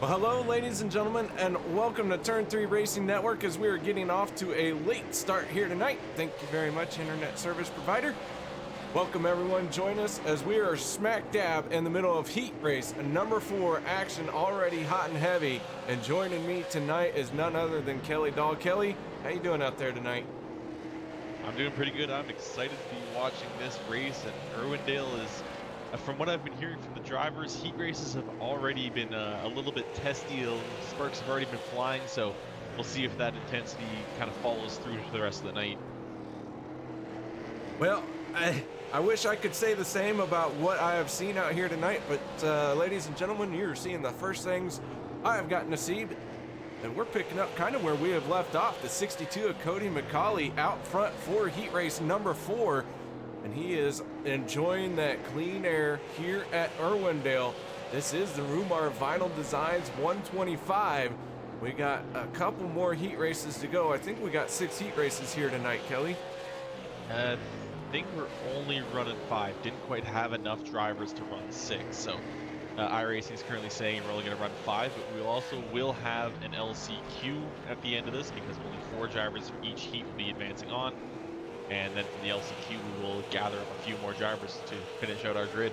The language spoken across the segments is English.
Well, hello, ladies and gentlemen, and welcome to Turn 3 Racing Network as we are getting off to a late start here tonight. Thank you very much, Internet Service Provider. Welcome, everyone. Join us as we are smack dab in the middle of Heat Race number 4 action, already hot and heavy. And joining me tonight is none other than Kelly Dahl. Kelly, how you doing out there tonight? I'm doing pretty good. I'm excited to be watching this race, and Irwindale is, from what I've been hearing from the drivers, heat races have already been a little bit testy. Sparks have already been flying, so we'll see if that intensity kind of follows through for the rest of the night. Well, I wish I could say the same about what I have seen out here tonight, but ladies and gentlemen, you're seeing the first things I have gotten to see, and we're picking up kind of where we have left off. The 62 of Cody McCauley out front for heat race number 4, and he is enjoying that clean air here at Irwindale. This is the Rumar Vinyl Designs 125. We got a couple more heat races to go. I think we got 6 heat races here tonight, Kelly. I think we're only running 5. Didn't quite have enough drivers to run 6, so iRacing is currently saying we're only going to run 5, but we also will have an LCQ at the end of this because only 4 drivers from each heat will be advancing on. And then from the LCQ, we will gather up a few more drivers to finish out our grid.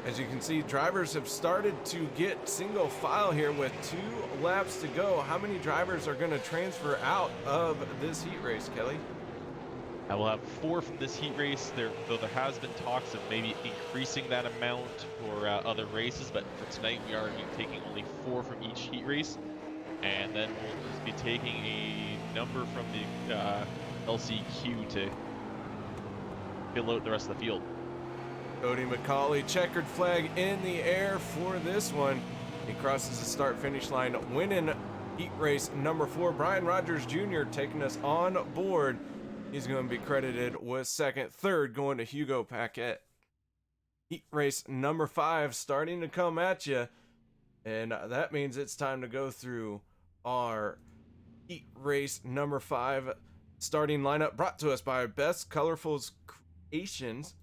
As you can see, drivers have started to get single file here with 2 laps to go. How many drivers are going to transfer out of this heat race, Kelly? I will have 4 from this heat race, though there has been talks of maybe increasing that amount for other races, but for tonight we are taking only 4 from each heat race, and then we'll just be taking a number from the LCQ to fill out the rest of the field. Cody McCauley, checkered flag in the air for this one. He crosses the start-finish line, winning heat race number 4. Brian Rogers Jr. taking us on board. He's going to be credited with second. Third going to Hugo Paquette. Heat race number 5 starting to come at you. And that means it's time to go through our heat race number 5 starting lineup, brought to us by Best Colorfuls Creations.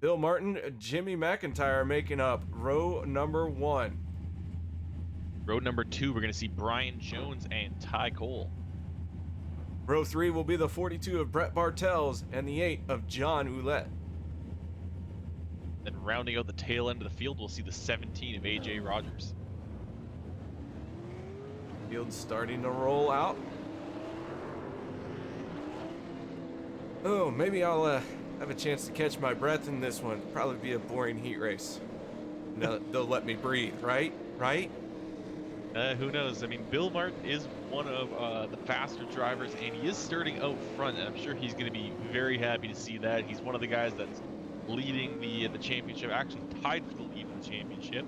Bill Martin, Jimmy McIntyre making up row number 1. Row number 2, we're going to see Brian Jones and Ty Cole. Row 3 will be the 42 of Brett Bartels and the 8 of John Ouellette. Then rounding out the tail end of the field, we'll see the 17 of AJ Rogers. Field starting to roll out. Oh, maybe I'll have a chance to catch my breath in this one. Probably be a boring heat race. No, they'll let me breathe, right? Right? Who knows? I mean, Bill Martin is one of the faster drivers, and he is starting out front, and I'm sure he's going to be very happy to see that. He's one of the guys that's leading the championship, actually tied for the lead in the championship,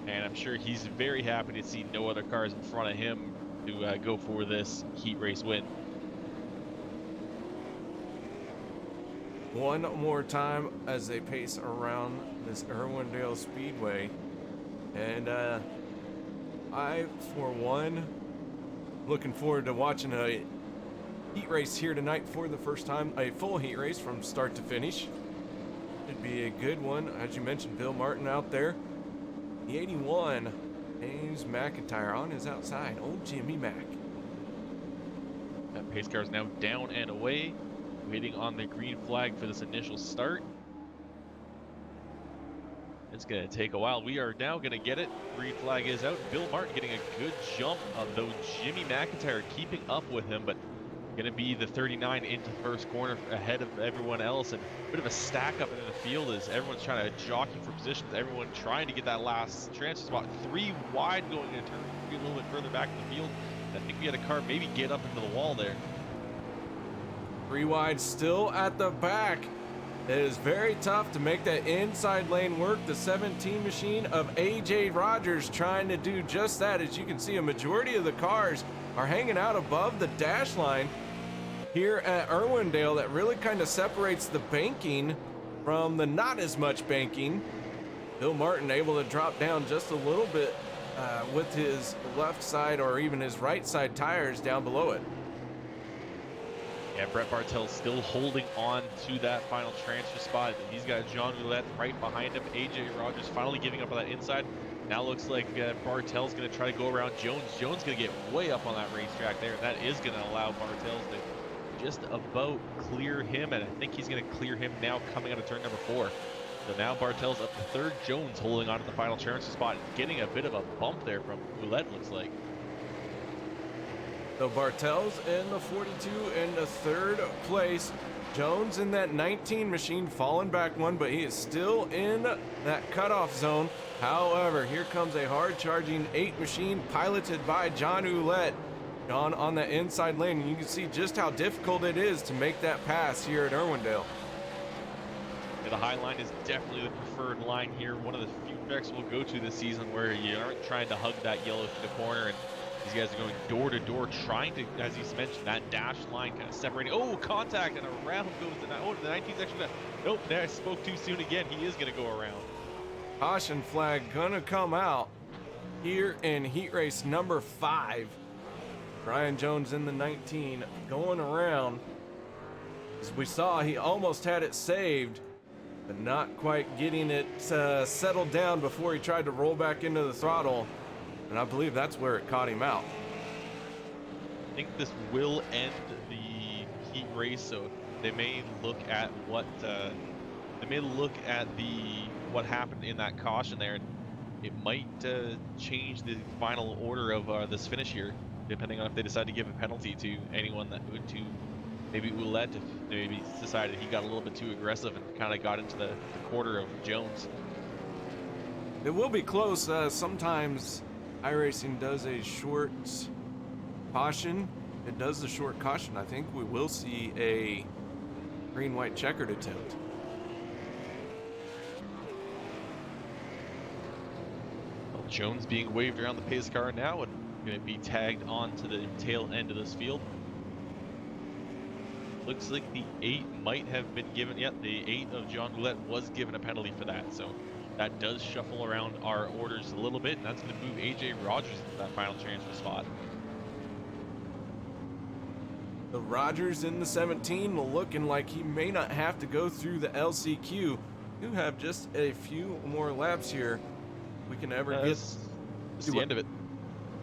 and I'm sure he's very happy to see no other cars in front of him to go for this heat race win. One more time as they pace around this Irwindale Speedway, and I, for one, looking forward to watching a heat race here tonight for the first time, a full heat race from start to finish. It'd be a good one. As you mentioned, Bill Martin out there. The 81, James McIntyre on his outside. Old Jimmy Mac. That pace car is now down and away, waiting on the green flag for this initial start. It's going to take a while. We are now going to get it. Green flag is out. Bill Martin getting a good jump, though Jimmy McIntyre keeping up with him, but going to be the 39 into first corner ahead of everyone else. And a bit of a stack up in the field as everyone's trying to jockey for positions. Everyone trying to get that last transfer spot. 3 wide going into turn 3 a little bit further back in the field. And I think we had a car maybe get up into the wall there. 3 wide still at the back. It is very tough to make that inside lane work. The 17 machine of AJ Rogers trying to do just that. As you can see, a majority of the cars are hanging out above the dash line here at Irwindale. That really kind of separates the banking from the not as much banking. Bill Martin able to drop down just a little bit with his left side or even his right side tires down below it. Yeah, Brett Bartel's still holding on to that final transfer spot. He's got John Roulette right behind him. AJ Rogers finally giving up on that inside. Now looks like Bartel's going to try to go around Jones. Jones going to get way up on that racetrack there, and that is going to allow Bartel's to just about clear him, and I think he's going to clear him now coming out of turn number 4. So now Bartel's up to 3rd. Jones holding on to the final transfer spot, getting a bit of a bump there from Roulette, looks like. So Bartel's in the 42 in the 3rd place. Jones in that 19 machine falling back one, but he is still in that cutoff zone. However, here comes a hard charging 8 machine piloted by John Roulette. John on the inside lane, and you can see just how difficult it is to make that pass here at Irwindale. Yeah, the high line is definitely the preferred line here. One of the few tracks we'll go to this season where you aren't trying to hug that yellow to the corner, and these guys are going door to door, trying to, as you mentioned, that dash line kind of separating. Oh, contact, and around goes the, the 19's actually, nope, there I spoke too soon again. He is going to go around. Caution flag gonna come out here in heat race number 5. Brian Jones in the 19 going around. As we saw, he almost had it saved, but not quite getting it settled down before he tried to roll back into the throttle. And I believe that's where it caught him out. I think this will end the heat race, so they may look at what what happened in that caution there, and it might change the final order of this finish here, depending on if they decide to give a penalty to anyone that would to maybe Roulette, if they maybe decided he got a little bit too aggressive and kind of got into the quarter of Jones. It will be close. Sometimes iRacing does a short caution. It does the short caution. I think we will see a green-white checkered attempt. Well, Jones being waved around the pace car now and going to be tagged on to the tail end of this field. Looks like the 8 might have been given. Yep, the 8 of John Roulette was given a penalty for that. So that does shuffle around our orders a little bit, and that's going to move AJ Rogers into that final transfer spot. The Rogers in the 17 looking like he may not have to go through the LCQ. You have just a few more laps here. We can ever get This is the end of it.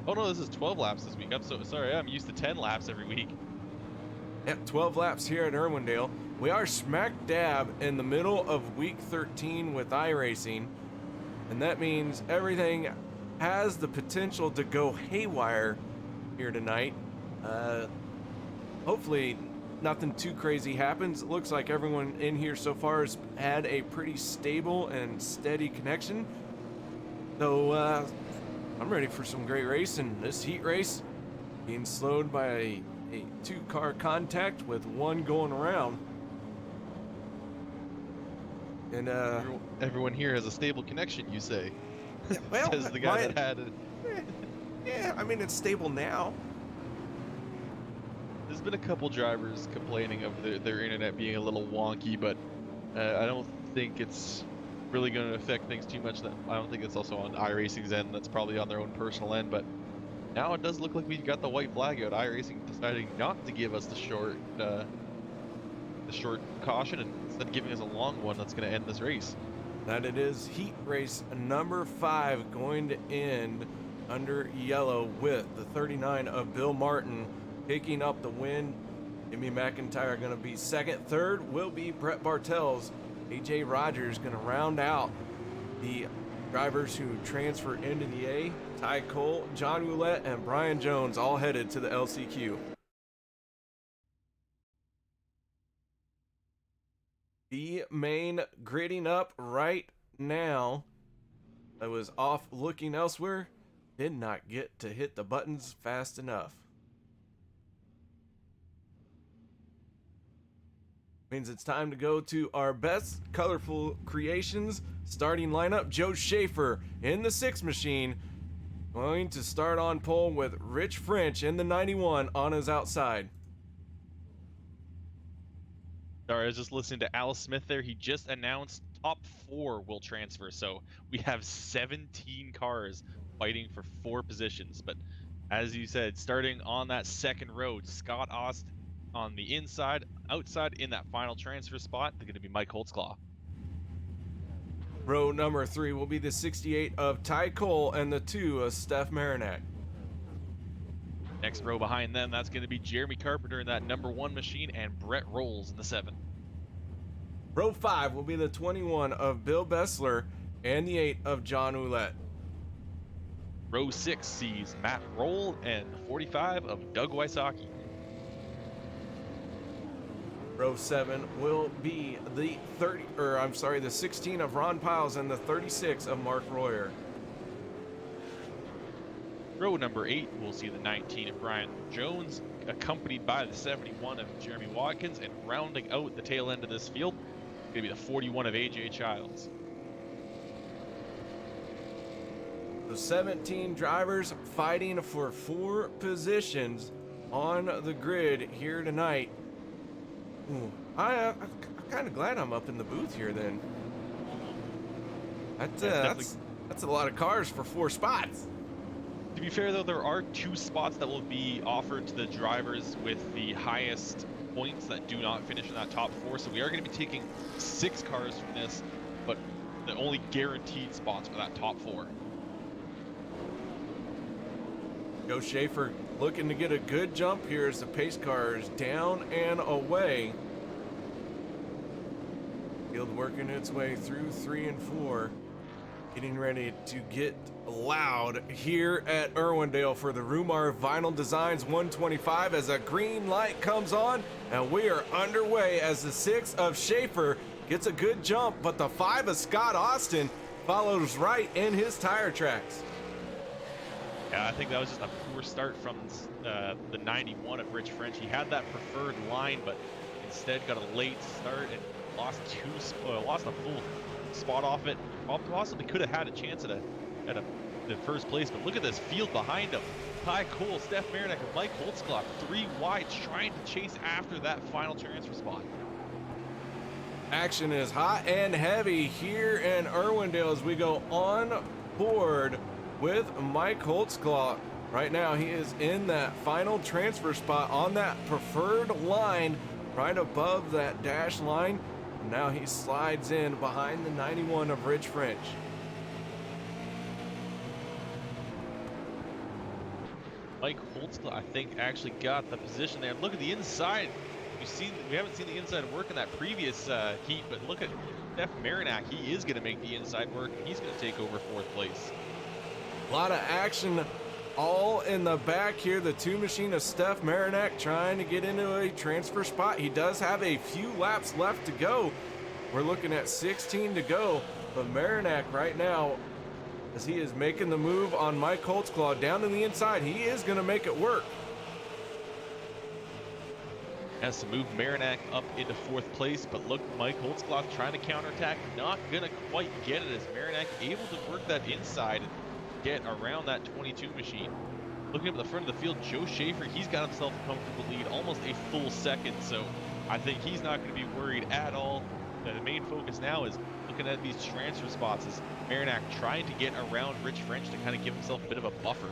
Oh no, this is 12 laps this week. I'm so sorry. I'm used to 10 laps every week. Yep, 12 laps here at Irwindale. We are smack dab in the middle of week 13 with iRacing, and that means everything has the potential to go haywire here tonight. Hopefully nothing too crazy happens. It looks like everyone in here so far has had a pretty stable and steady connection. So I'm ready for some great racing. This heat race being slowed by a 2-car contact with one going around. And everyone here has a stable connection, you say? Well, says the guy that had it. Yeah, I mean, it's stable now. There's been a couple drivers complaining of their internet being a little wonky, but I don't think it's really going to affect things too much. I don't think it's also on iRacing's end. That's probably on their own personal end, but now it does look like we've got the white flag out. iRacing deciding not to give us the short caution, and instead giving us a long one that's going to end this race. That it is heat race number 5 going to end under yellow with the 39 of Bill Martin picking up the win. Jimmy McIntyre going to be second. Third will be Brett Bartels. AJ Rogers going to round out the drivers who transfer into the A. Ty Cole, John Roulette, and Brian Jones all headed to the LCQ. The main gridding up right now. I was off looking elsewhere. Did not get to hit the buttons fast enough. Means it's time to go to our best colorful creations. Starting lineup, Joe Schaefer in the 6 machine. Going to start on pole with Rich French in the 91 on his outside. Sorry, I was just listening to Al Smith there. He just announced top 4 will transfer. So we have 17 cars fighting for 4 positions. But as you said, starting on that second row, Scott Austin on the inside. Outside in that final transfer spot, they're going to be Mike Holtzclaw. Row number 3 will be the 68 of Ty Cole and the 2 of Steph Marinac. Next row behind them, that's going to be Jeremy Carpenter in that number 1 machine and Brett Rolls in the 7. Row 5 will be the 21 of Bill Bessler and the 8 of John Ouellette. Row 6 sees Matt Roll and the 45 of Doug Wysocki. Row 7 will be the 16 of Ron Piles and the 36 of Mark Royer. Row number 8 will see the 19 of Brian Jones, accompanied by the 71 of Jeremy Watkins, and rounding out the tail end of this field, it's going to be the 41 of AJ Childs. The 17 drivers fighting for 4 positions on the grid here tonight. Ooh, I'm kind of glad I'm up in the booth here then. That's a lot of cars for 4 spots. To be fair though, there are 2 spots that will be offered to the drivers with the highest points that do not finish in that top 4. So we are going to be taking 6 cars from this, but the only guaranteed spots for that top 4. Joe Schaefer looking to get a good jump here as the pace car is down and away. Field working its way through 3 and 4. Getting ready to get loud here at Irwindale for the Rumar Vinyl Designs 125 as a green light comes on, and we are underway as the 6 of Schaefer gets a good jump, but the 5 of Scott Austin follows right in his tire tracks. Yeah, I think that was just a poor start from the 91 of Rich French. He had that preferred line, but instead got a late start and lost a full spot off it. Possibly could have had a chance at the first place, but look at this field behind him. Ty Cole, Steph Marinac, and Mike Holtzclaw, 3 wide, trying to chase after that final transfer spot. Action is hot and heavy here in Irwindale as we go on board with Mike Holtzclaw. Right now he is in that final transfer spot on that preferred line right above that dash line. And now he slides in behind the 91 of Rich French. Mike Holtzclaw, I think, actually got the position there. Look at the inside. We haven't seen the inside work in that previous heat, but look at Steph Marinac. He is going to make the inside work. He's going to take over 4th place. A lot of action all in the back here. The 2 machine of Steph Marinac trying to get into a transfer spot. He does have a few laps left to go. We're looking at 16 to go, but Marinac right now, as he is making the move on Mike Holtzclaw down to the inside, he is going to make it work. Has to move Marinac up into 4th place, but look, Mike Holtzclaw trying to counterattack, not going to quite get it as Marinac able to work that inside and get around that 22 machine. Looking up at the front of the field, Joe Schaefer, he's got himself a comfortable lead, almost a full second, so I think he's not going to be worried at all. The main focus now is looking at these transfer spots as Marinac trying to get around Rich French to kind of give himself a bit of a buffer.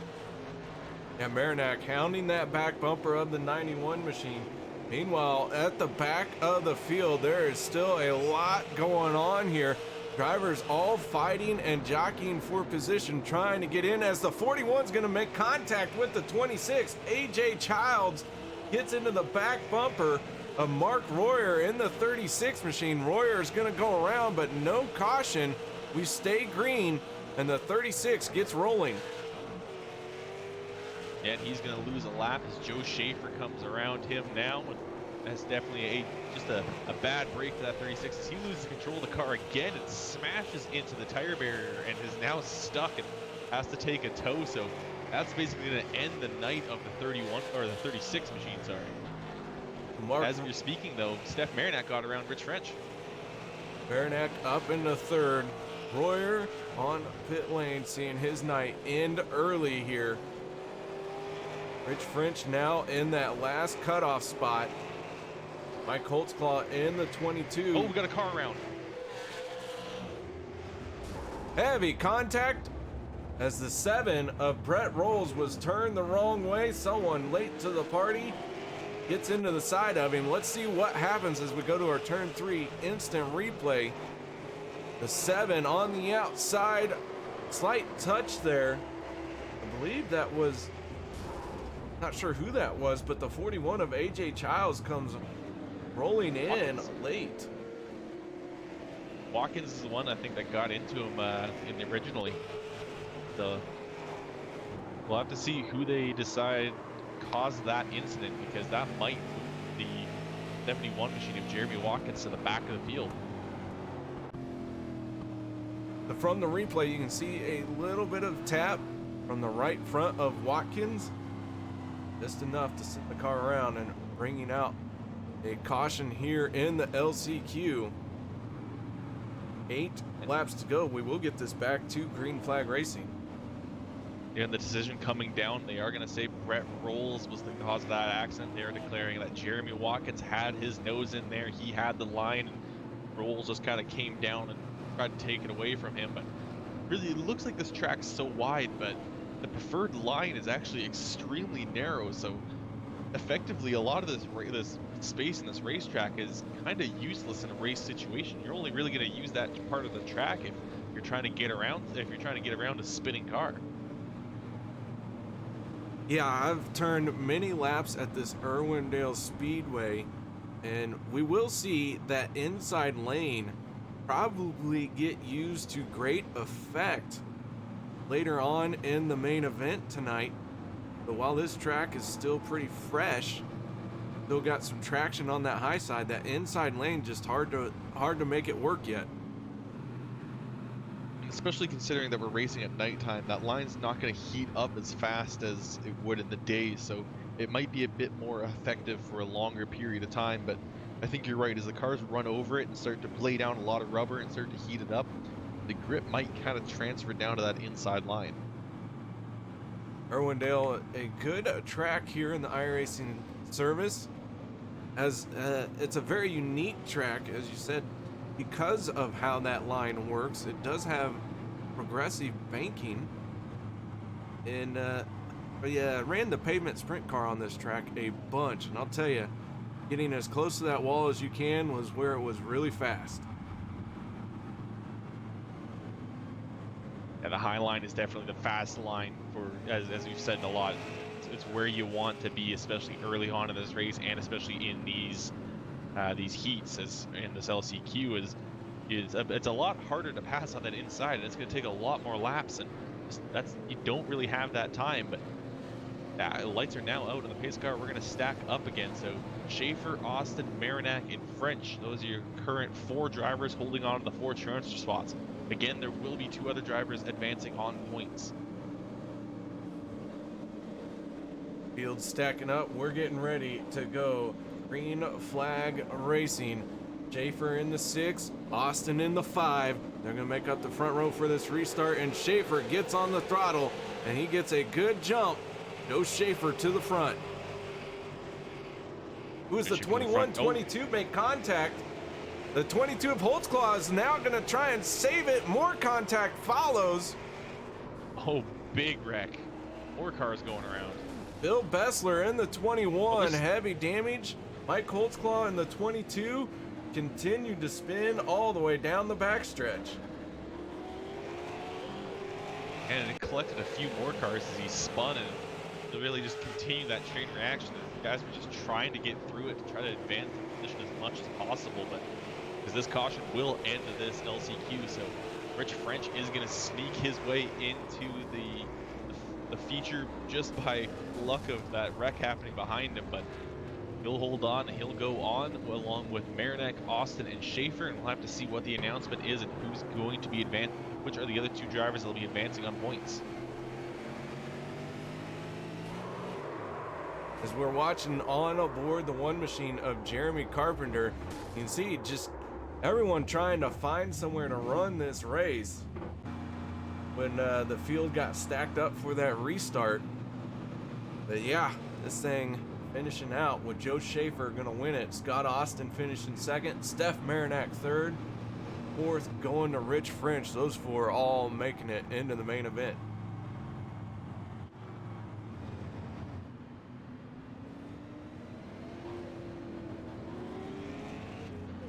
Yeah, Marinac hounding that back bumper of the 91 machine. Meanwhile, at the back of the field, there is still a lot going on here. Drivers all fighting and jockeying for position, trying to get in as the 41's going to make contact with the 26. AJ Childs gets into the back bumper of Mark Royer in the 36 machine. Royer is going to go around, but no caution. We stay green, and the 36 gets rolling. And he's going to lose a lap as Joe Schaefer comes around him now. That's definitely just a bad break to that 36 as he loses control of the car again and smashes into the tire barrier and is now stuck and has to take a tow. So that's basically going to end the night of the 31 or the 36 machine. Sorry. As we're speaking though, Steph Marinac got around Rich French. Marinac up into 3rd. Royer on pit lane, seeing his night end early here. Rich French now in that last cutoff spot. Mike Holtzclaw in the 22. Oh, we got a car around. Heavy contact as the 7 of Brett Rolls was turned the wrong way. Someone late to the party gets into the side of him. Let's see what happens as we go to our turn 3 instant replay. The 7 on the outside, slight touch there. I believe that was, not sure who that was, but the 41 of AJ Childs comes rolling in late. Watkins is the one I think that got into him originally. So we'll have to see who they decide caused that incident, because that might move the 71 machine of Jeremy Watkins to the back of the field. From the replay, you can see a little bit of tap from the right front of Watkins, just enough to send the car around and bringing out a caution here in the LCQ. 8 laps to go. We will get this back to green flag racing. And the decision coming down, they are going to say Brett Rolls was the cause of that accident. They're declaring that Jeremy Watkins had his nose in there. He had the line, and Rolls just kind of came down and tried to take it away from him. But really, it looks like this track's so wide, but the preferred line is actually extremely narrow. So effectively, a lot of this space in this racetrack is kind of useless in a race situation. You're only really going to use that part of the track if you're trying to get around. If you're trying to get around a spinning car. Yeah, I've turned many laps at this Irwindale Speedway, and we will see that inside lane probably get used to great effect later on in the main event tonight. But while this track is still pretty fresh, still got some traction on that high side, that inside lane just hard to make it work yet. Especially considering that we're racing at nighttime, that line's not going to heat up as fast as it would in the day, so it might be a bit more effective for a longer period of time. But I think you're right, as the cars run over it and start to lay down a lot of rubber and start to heat it up, the grip might kind of transfer down to that inside line. Irwindale, a good track here in the iRacing service, as it's a very unique track, as you said, because of how that line works. It does have progressive banking, and yeah, ran the pavement sprint car on this track a bunch, and I'll tell you, getting as close to that wall as you can was where it was really fast. And the high line is definitely the fast line for, as we've said a lot, it's where you want to be, especially early on in this race, and especially in these heats, as in this LCQ it's a lot harder to pass on that inside, and it's going to take a lot more laps, and you don't really have that time. But lights are now out on the pace car. We're going to stack up again. So Schaefer, Austin, Marinac, and French, those are your current 4 drivers holding on to the 4 transfer spots. Again, there will be 2 other drivers advancing on points. Field stacking up. We're getting ready to go green flag racing. Schaefer in the 6, Austin in the 5. They're going to make up the front row for this restart, and Schaefer gets on the throttle, and he gets a good jump. Goes Schaefer to the front. Who is the 21-22 make contact? The 22 of Holtzclaw is now going to try and save it. More contact follows. Oh, big wreck. More cars going around. Bill Bessler in the 21, heavy damage. Mike Holtzclaw in the 22 continued to spin all the way down the backstretch. And it collected a few more cars as he spun, and to really just continue that chain reaction. The guys were just trying to get through it to try to advance the position as much as possible, but because this caution will end this LCQ, so Rich French is going to sneak his way into the feature just by luck of that wreck happening behind him, but he'll hold on and he'll go on along with Marinac, Austin, and Schaefer, and we'll have to see what the announcement is and who's going to be advancing, which are the other 2 drivers that will be advancing on points. As we're watching on aboard the 1 machine of Jeremy Carpenter, you can see just everyone trying to find somewhere to run this race when the field got stacked up for that restart. But yeah, this thing finishing out with Joe Schaefer gonna win it. Scott Austin finishing 2nd, Steph Marinac 3rd, 4th going to Rich French. Those 4 all making it into the main event.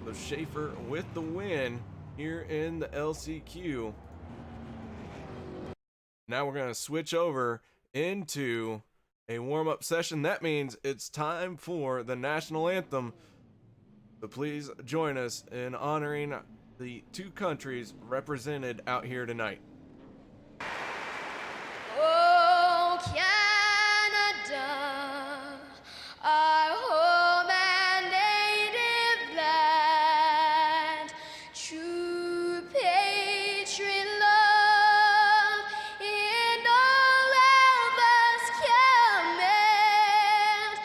So Schaefer with the win here in the LCQ. Now we're going to switch over into a warm-up session. That means it's time for the national anthem. So please join us in honoring the two countries represented out here tonight. Oh, Canada, our home and native land, true patriot love in all of us command.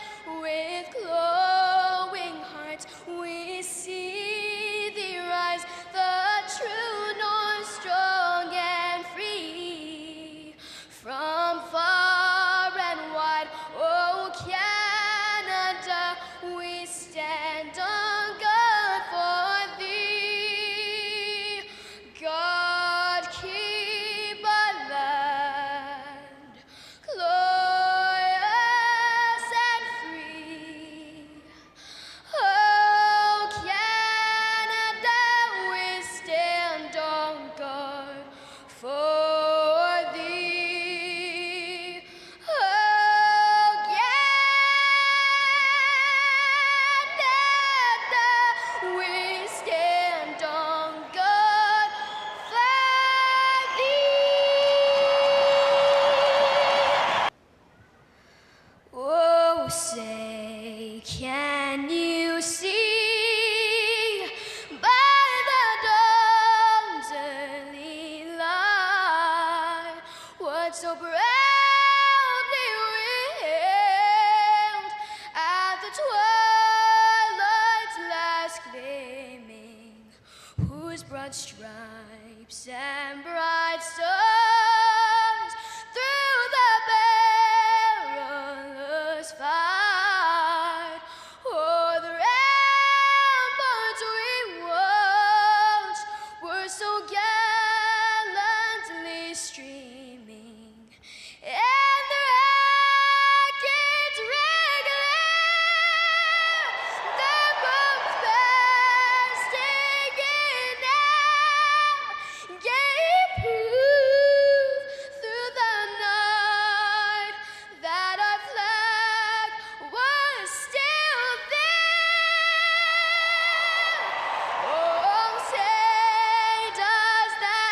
With glowing hearts we see thee rise, the true north, strong and free. From far and wide, oh Canada, we stand on guard for thee. God keep our land glorious and free. Oh Canada, we stand on guard for thee. Oh Canada, we stand on guard for thee. Oh, say, can you see by the dawn's early light what so proudly we hailed at the twilight's last gleaming, whose broad stripes and bright stars through the perilous fight o'er the ramparts we watched were so gallantly streaming, and the rackets regular, the bombs bursting in air, gave proof through the night that our flag was still there. Oh, say does that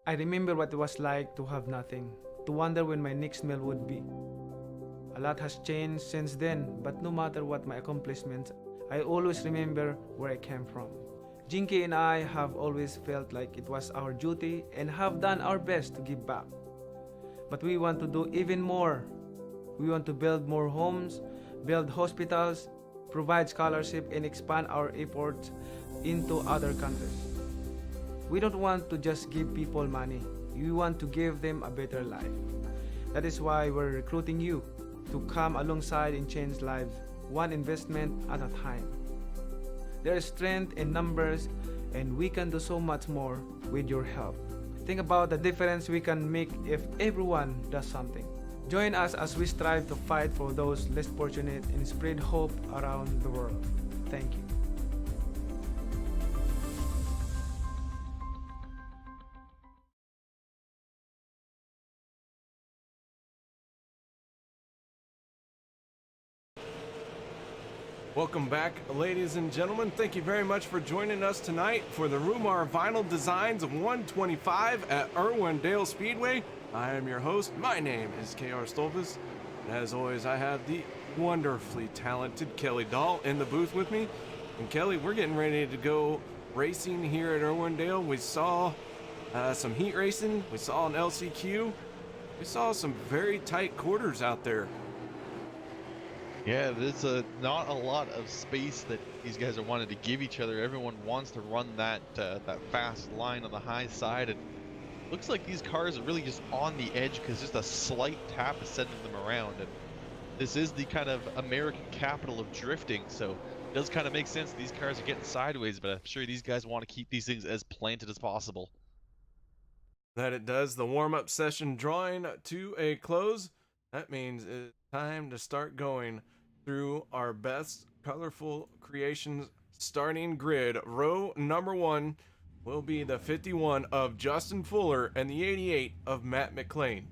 I remember what it was like to have nothing, to wonder when my next meal would be. A lot has changed since then, but no matter what my accomplishments, I always remember where I came from. Jinky and I have always felt like it was our duty and have done our best to give back. But we want to do even more. We want to build more homes, build hospitals, provide scholarship, and expand our efforts into other countries. We don't want to just give people money. We want to give them a better life. That is why we're recruiting you to come alongside and change lives, one investment at a time. There is strength in numbers, and we can do so much more with your help. Think about the difference we can make if everyone does something. Join us as we strive to fight for those less fortunate and spread hope around the world. Thank you. Welcome back, ladies and gentlemen. Thank you very much for joining us tonight for the Rumar Vinyl Designs 125 at Irwindale Speedway. I am your host. My name is KR Stolfus. And as always, I have the wonderfully talented Kelly Dahl in the booth with me. And Kelly, we're getting ready to go racing here at Irwindale. We saw some heat racing. We saw an LCQ. We saw some very tight quarters out there. Yeah, there's not a lot of space that these guys are wanting to give each other. Everyone wants to run that fast line on the high side, and looks like these cars are really just on the edge because just a slight tap is sending them around. And this is the kind of American capital of drifting, so it does kind of make sense these cars are getting sideways, but I'm sure these guys want to keep these things as planted as possible. That it does. The warm-up session drawing to a close. That means it's time to start going through our best colorful creations starting grid. Row number 1 will be the 51 of Justin Fuller and the 88 of Matt McLean.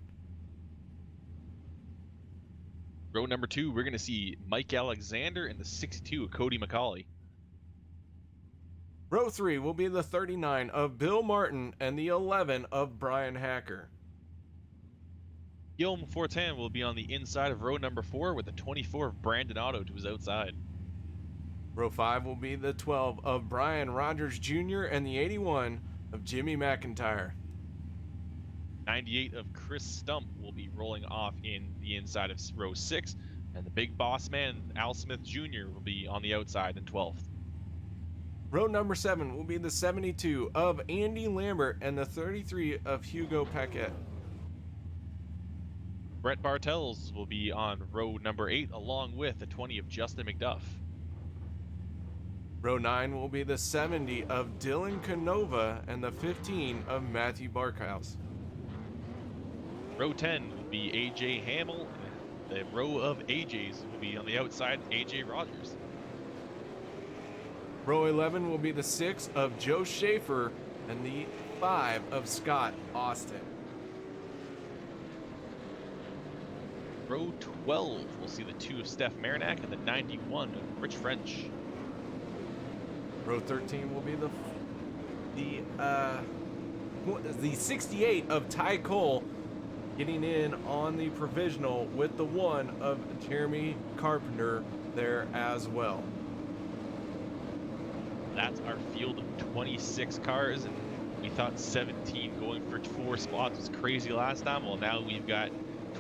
Row number 2, we're going to see Mike Alexander and the 62 of Cody McCauley. Row 3 will be the 39 of Bill Martin and the 11 of Brian Hacker. Guillaume Fortin will be on the inside of row number 4 with the 24 of Brandon Otto to his outside. Row 5 will be the 12 of Brian Rogers Jr. and the 81 of Jimmy McIntyre. 98 of Chris Stump will be rolling off in the inside of row 6, and the big boss man, Al Smith Jr., will be on the outside in 12th. Row number 7 will be the 72 of Andy Lambert and the 33 of Hugo Paquette. Brett Bartels will be on row number 8 along with the 20 of Justin McDuff. Row 9 will be the 70 of Dylan Canova and the 15 of Matthew Barkhouse. Row 10 will be AJ Hamill. The row of AJs will be on the outside, AJ Rogers. Row 11 will be the 6 of Joe Schaefer and the 5 of Scott Austin. Row 12 will see the 2 of Steph Marinac and the 91 of Rich French. Row 13 will be the 68 of Ty Cole getting in on the provisional with the 1 of Jeremy Carpenter there as well. That's our field of 26 cars, and we thought 17 going for 4 spots was crazy last time. Well, now we've got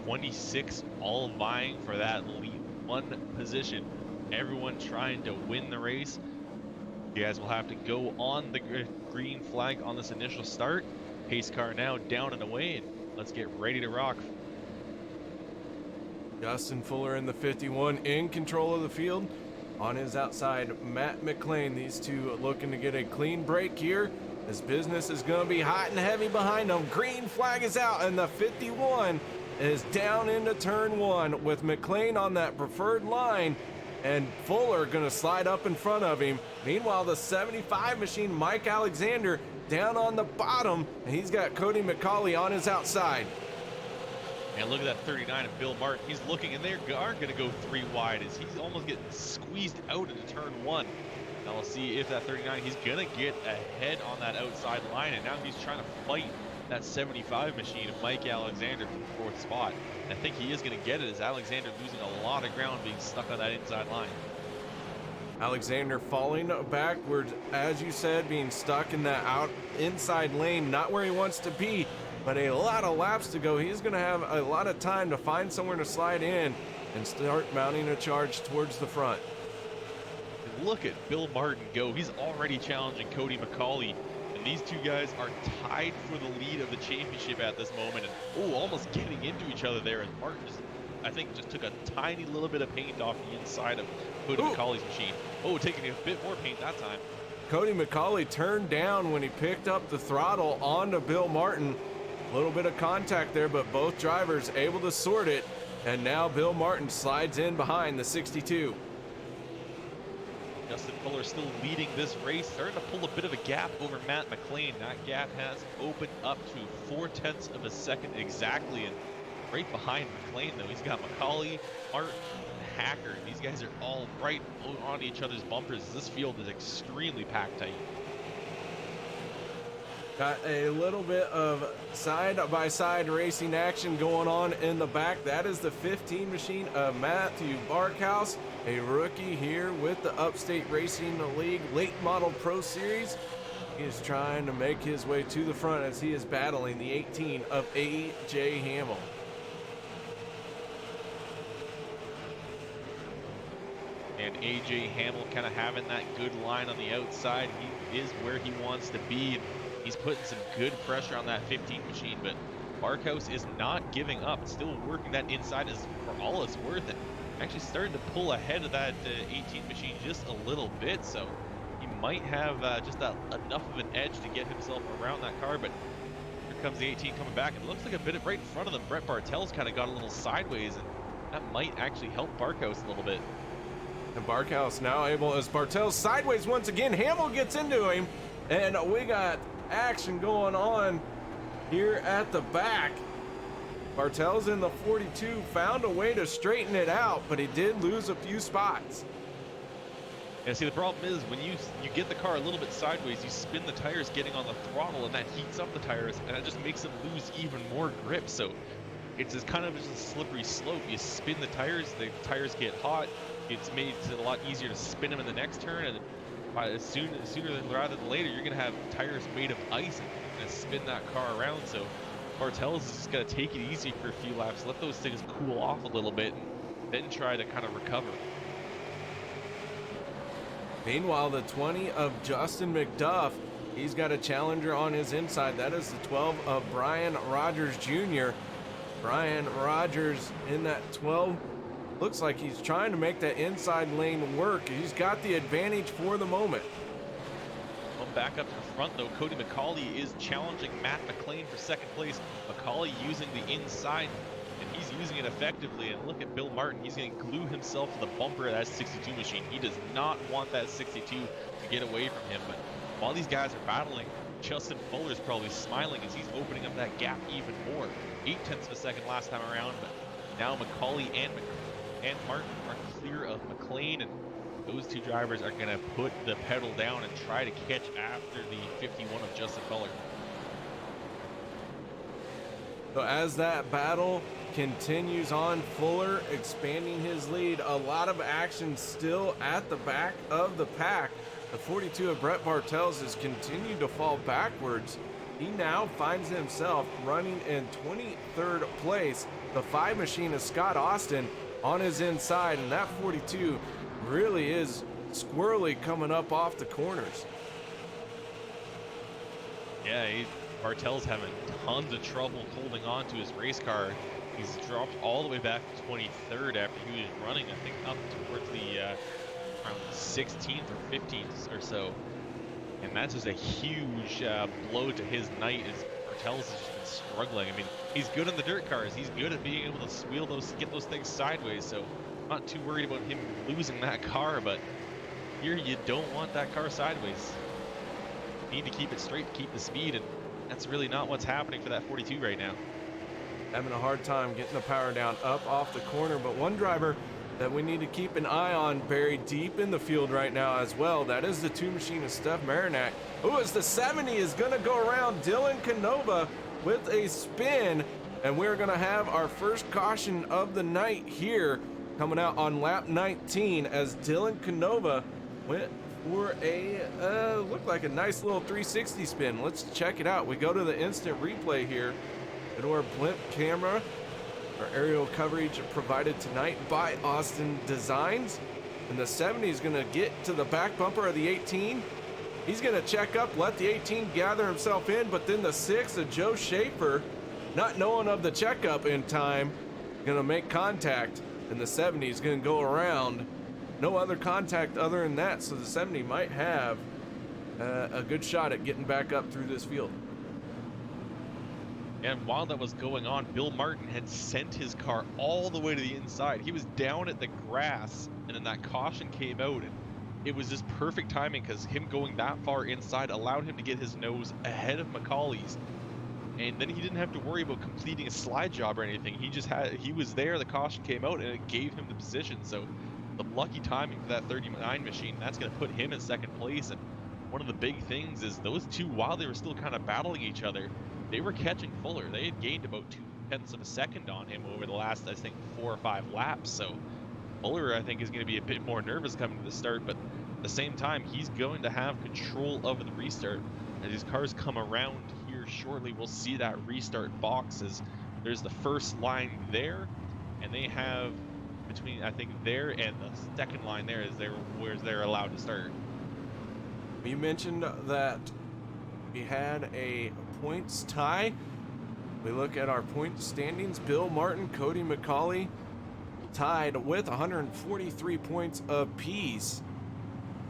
26 all vying for that lead 1 position. Everyone trying to win the race. You guys will have to go on the green flag on this initial start. Pace car now down and away, and let's get ready to rock. Justin Fuller in the 51 in control of the field. On his outside, Matt McLean. These two looking to get a clean break here. This business is going to be hot and heavy behind them. Green flag is out, and the 51 is down into turn 1 with McLean on that preferred line, and Fuller going to slide up in front of him. Meanwhile, the 75 machine, Mike Alexander, down on the bottom, and he's got Cody McCauley on his outside. And look at that 39 of Bill Martin. He's looking, and they aren't going to go 3 wide as he's almost getting squeezed out into turn 1. Now we'll see if that 39, he's going to get ahead on that outside line, and now he's trying to fight that 75 machine of Mike Alexander from the 4th spot. And I think he is going to get it as Alexander losing a lot of ground being stuck on that inside line. Alexander falling backwards, as you said, being stuck in that inside lane, not where he wants to be, but a lot of laps to go. He's going to have a lot of time to find somewhere to slide in and start mounting a charge towards the front. And look at Bill Martin go. He's already challenging Cody McCauley. And these two guys are tied for the lead of the championship at this moment. And almost getting into each other there. And Martin I think just took a tiny little bit of paint off the inside of Cody McCauley's machine. Taking a bit more paint that time. Cody McCauley turned down when he picked up the throttle onto Bill Martin. A little bit of contact there, but both drivers able to sort it. And now Bill Martin slides in behind the 62. Justin Fuller still leading this race, starting to pull a bit of a gap over Matt McLean. That gap has opened up to 0.4 of a second exactly, and right behind McLean though, he's got McCauley, Martin, and Hacker. These guys are all right on each other's bumpers. This field is extremely packed tight. Got a little bit of side-by-side racing action going on in the back. That is the 15 machine of Matthew Barkhouse, a rookie here with the Upstate Racing League Late Model Pro Series. He is trying to make his way to the front as he is battling the 18 of A.J. Hamill. And A.J. Hamill kind of having that good line on the outside. He is where he wants to be. He's putting some good pressure on that 15 machine, but Barkhouse is not giving up. Still working that inside is for all it's worth it. Actually starting to pull ahead of that 18 machine just a little bit, so he might have just enough of an edge to get himself around that car, but here comes the 18 coming back, and it looks like a bit right in front of them. Brett Bartel's kind of got a little sideways, and that might actually help Barkhouse a little bit. And Barkhouse now able, as Bartel's sideways once again, Hamill gets into him, and we got action going on here at the back. Bartel's in the 42, found a way to straighten it out, but he did lose a few spots. Yeah, see, the problem is when you get the car a little bit sideways, you spin the tires getting on the throttle, and that heats up the tires, and it just makes them lose even more grip. So it's just kind of just a slippery slope. You spin the tires get hot. It's made it a lot easier to spin them in the next turn, and sooner rather than later, you're going to have tires made of ice and spin that car around. So Bartels is just going to take it easy for a few laps, let those things cool off a little bit, and then try to kind of recover. Meanwhile, the 20 of Justin McDuff, he's got a challenger on his inside. That is the 12 of Brian Rogers Jr. Brian Rogers in that 12. Looks like he's trying to make that inside lane work. He's got the advantage for the moment. Well, back up to the front, though, Cody McCauley is challenging Matt McLean for second place. McCauley using the inside, and he's using it effectively. And look at Bill Martin. He's going to glue himself to the bumper of that 62 machine. He does not want that 62 to get away from him. But while these guys are battling, Justin Fuller's probably smiling as he's opening up that gap even more. 0.8 of a second last time around, but now McCauley and Martin are clear of McLean, and those two drivers are going to put the pedal down and try to catch after the 51 of Justin Fuller. So as that battle continues on, Fuller expanding his lead. A lot of action still at the back of the pack. The 42 of Brett Bartels has continued to fall backwards. He now finds himself running in 23rd place. The 5 machine of Scott Austin on his inside, and that 42 really is squirrely coming up off the corners. Yeah, Bartel's having tons of trouble holding on to his race car. He's dropped all the way back to 23rd after he was running, I think, up towards the around 16th or 15th or so. And that's just a huge blow to his night as Bartel's has just been struggling. I mean, he's good in the dirt cars. He's good at being able to get those things sideways. So I'm not too worried about him losing that car, but here you don't want that car sideways. You need to keep it straight to keep the speed, and that's really not what's happening for that 42 right now. Having a hard time getting the power down up off the corner, but one driver that we need to keep an eye on buried deep in the field right now as well. That is the 2 machine of Steph Marinac. As the 70 is going to go around Dylan Canova with a spin, and we're gonna have our first caution of the night here coming out on lap 19 as Dylan Canova went for a looked like a nice little 360 spin. Let's check it out. We go to the instant replay here. Go to our blimp camera. Our aerial coverage provided tonight by Austin Designs. And the 70 is gonna get to the back bumper of the 18. He's gonna check up, let the 18 gather himself in, but then the 6 of Joe Schaefer, not knowing of the checkup in time, gonna make contact, and the 70 is gonna go around. No other contact other than that, so the 70 might have a good shot at getting back up through this field. And while that was going on, Bill Martin had sent his car all the way to the inside. He was down at the grass, and then that caution came out, and it was just perfect timing because him going that far inside allowed him to get his nose ahead of Macaulay's. And then he didn't have to worry about completing a slide job or anything. He was there, the caution came out, and it gave him the position. So the lucky timing for that 39 machine, that's going to put him in second place. And one of the big things is those two, while they were still kind of battling each other, they were catching Fuller. They had gained about 0.2 of a second on him over the last, I think, 4 or 5 laps. So Fuller, I think, is going to be a bit more nervous coming to the start, but at the same time, he's going to have control of the restart. As these cars come around here shortly, we'll see that restart box as there's the first line there, and they have between, I think, there and the second line there is where they're allowed to start. You mentioned that we had a points tie. We look at our point standings. Bill Martin, Cody McCauley tied with 143 points apiece.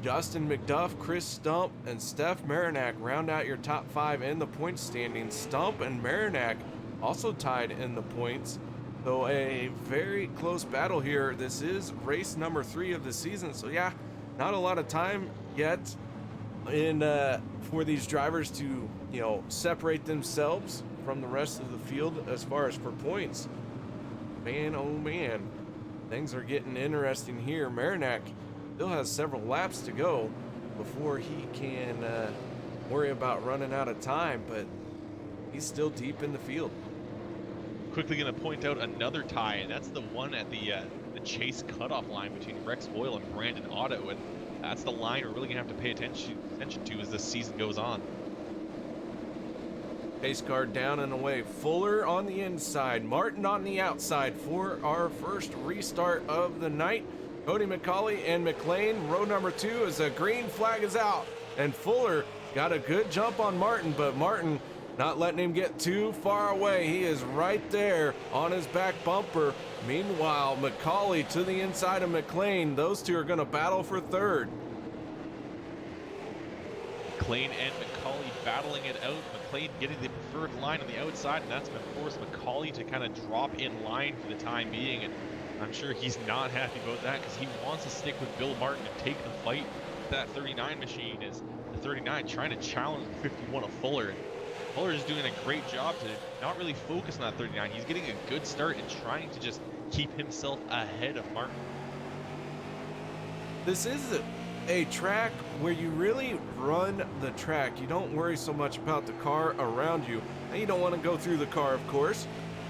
Justin McDuff, Chris Stump, and Steph Marinac round out your top 5 in the points standings. Stump and Marinac also tied in the points. So a very close battle here. This is race number 3 of the season. So yeah, not a lot of time yet in for these drivers to, you know, separate themselves from the rest of the field as far as for points. Man, oh man, things are getting interesting here. Marinac still has several laps to go before he can worry about running out of time, but he's still deep in the field. Quickly going to point out another tie, and that's the one at the chase cutoff line between Rex Boyle and Brandon Otto, and that's the line we're really going to have to pay attention to as this season goes on. Pace car down and away. Fuller on the inside, Martin on the outside for our first restart of the night. Cody McCauley and McLean, row number 2 as a green flag is out. And Fuller got a good jump on Martin, but Martin not letting him get too far away. He is right there on his back bumper. Meanwhile, McCauley to the inside of McLean. Those two are going to battle for third. McLean and McCauley battling it out. McLean getting the preferred line on the outside, and that's going to force McCauley to kind of drop in line for the time being. And I'm sure he's not happy about that because he wants to stick with Bill Martin and take the fight. That 39 machine is the 39 trying to challenge the 51 of Fuller. Fuller is doing a great job to not really focus on that 39. He's getting a good start and trying to just keep himself ahead of Martin. This is a track where you really run the track. You don't worry so much about the car around you. And you don't want to go through the car, of course,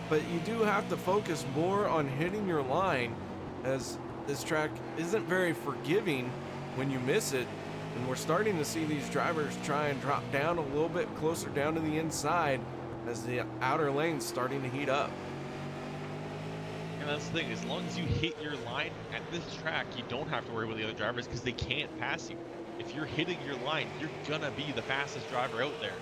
but you do have to focus more on hitting your line, as this track isn't very forgiving when you miss it. And we're starting to see these drivers try and drop down a little bit closer down to the inside as the outer lane's starting to heat up. And that's the thing, as long as you hit your line at this track, you don't have to worry about the other drivers because they can't pass you. If you're hitting your line, you're gonna be the fastest driver out there,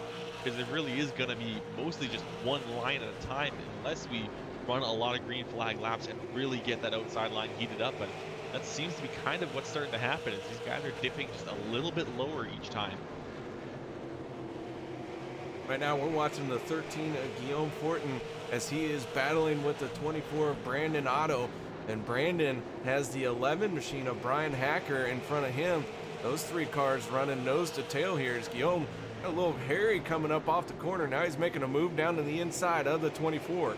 because it really is gonna be mostly just one line at a time unless we run a lot of green flag laps and really get that outside line heated up. But that seems to be kind of what's starting to happen, is these guys are dipping just a little bit lower each time. Right now we're watching the 13 of Guillaume Fortin as he is battling with the 24 of Brandon Otto, and Brandon has the 11 machine of Brian Hacker in front of him. Those 3 cars running nose to tail here as Guillaume got a little hairy coming up off the corner. Now he's making a move down to the inside of the 24.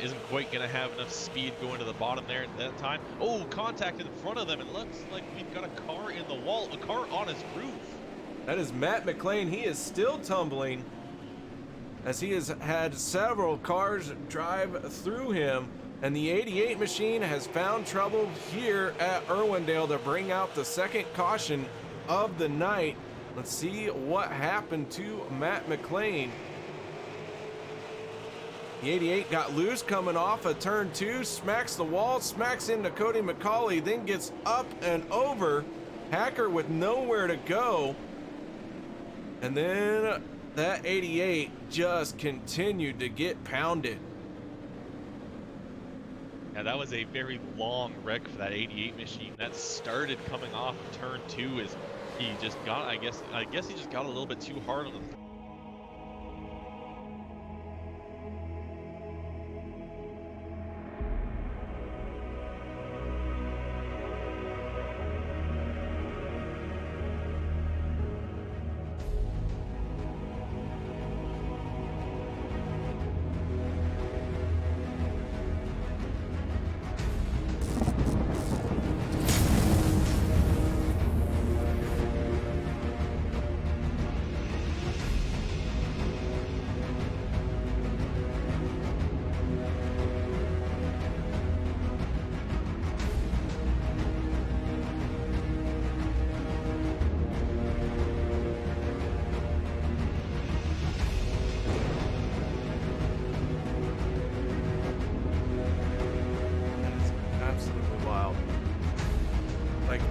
Isn't quite going to have enough speed going to the bottom there at that time. Oh, contact in front of them. It looks like we've got a car in the wall, a car on his roof. That is Matt McLean. He is still tumbling. as he has had several cars drive through him, and the 88 machine has found trouble here at Irwindale to bring out the second caution of the night. Let's see what happened to Matt McLean. The 88 got loose coming off of turn 2, smacks the wall, smacks into Cody McCauley, then gets up and over. Hacker with nowhere to go. And then that 88 just continued to get pounded. Yeah, that was a very long wreck for that 88 machine. That started coming off of turn 2 as he just got, I guess he just got a little bit too hard on the Absolutely wild. Like,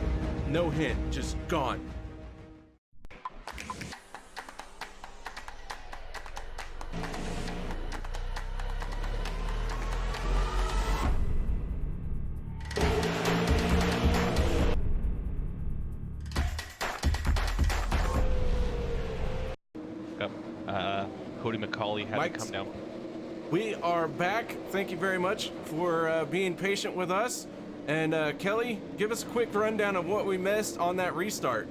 no hint, just gone. Cody McCauley had Mike's- to come down. We are back. Thank you very much for being patient with us. And Kelly, give us a quick rundown of what we missed on that restart.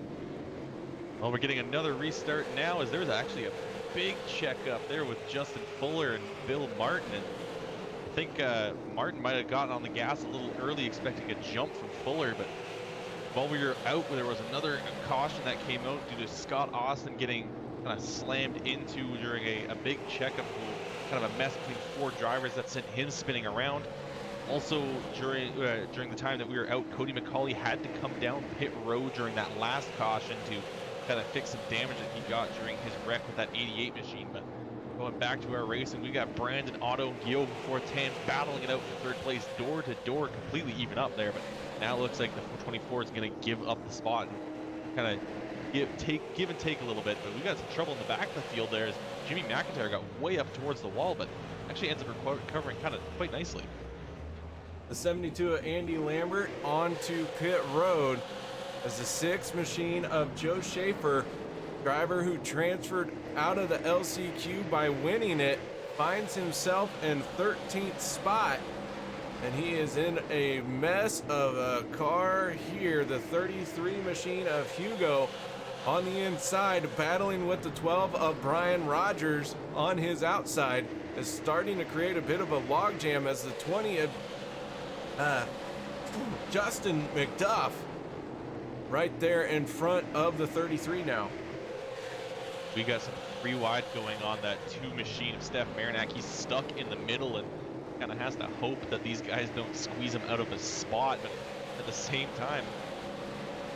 Well, we're getting another restart now as there's actually a big checkup there with Justin Fuller and Bill Martin. And I think Martin might have gotten on the gas a little early expecting a jump from Fuller, but while we were out, there was another caution that came out due to Scott Austin getting kind of slammed into during a big checkup, kind of a mess between 4 drivers that sent him spinning around. Also, during the time that we were out, Cody McCauley had to come down pit road during that last caution to kind of fix some damage that he got during his wreck with that 88 machine. But going back to our racing, we got Brandon Otto and Guillaume Fortin battling it out for 3rd place, door to door, completely even up there. But now it looks like the 424 is going to give up the spot and kind of give and take a little bit. But we got some trouble in the back of the field there as Jimmy McIntyre got way up towards the wall, but actually ends up recovering kind of quite nicely. The 72 of Andy Lambert onto pit road as the 6 machine of Joe Schaefer, driver who transferred out of the LCQ by winning it, finds himself in 13th spot. And he is in a mess of a car here. The 33 machine of Hugo on the inside, battling with the 12 of Brian Rogers on his outside, is starting to create a bit of a logjam as the 20 of Justin McDuff right there in front of the 33 now. We got some free wide going on that 2 machine of Steph Marinac. He's stuck in the middle and kind of has to hope that these guys don't squeeze him out of his spot. But at the same time,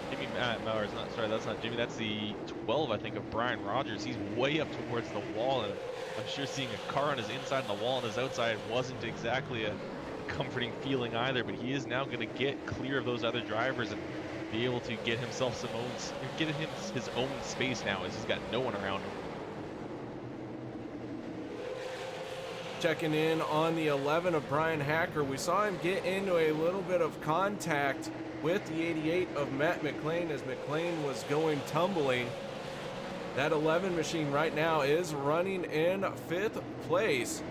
Jimmy Mauer's not, sorry, that's not Jimmy, that's the 12, I think, of Brian Rogers. He's way up towards the wall, and I'm sure seeing a car on his inside and the wall on his outside wasn't exactly a comforting feeling either, but he is now going to get clear of those other drivers and be able to get himself his own space now as he's got no one around him. Checking in on the 11 of Brian Hacker, we saw him get into a little bit of contact with the 88 of Matt McLean as McLean was going tumbling. That 11 machine right now is running in 5th place.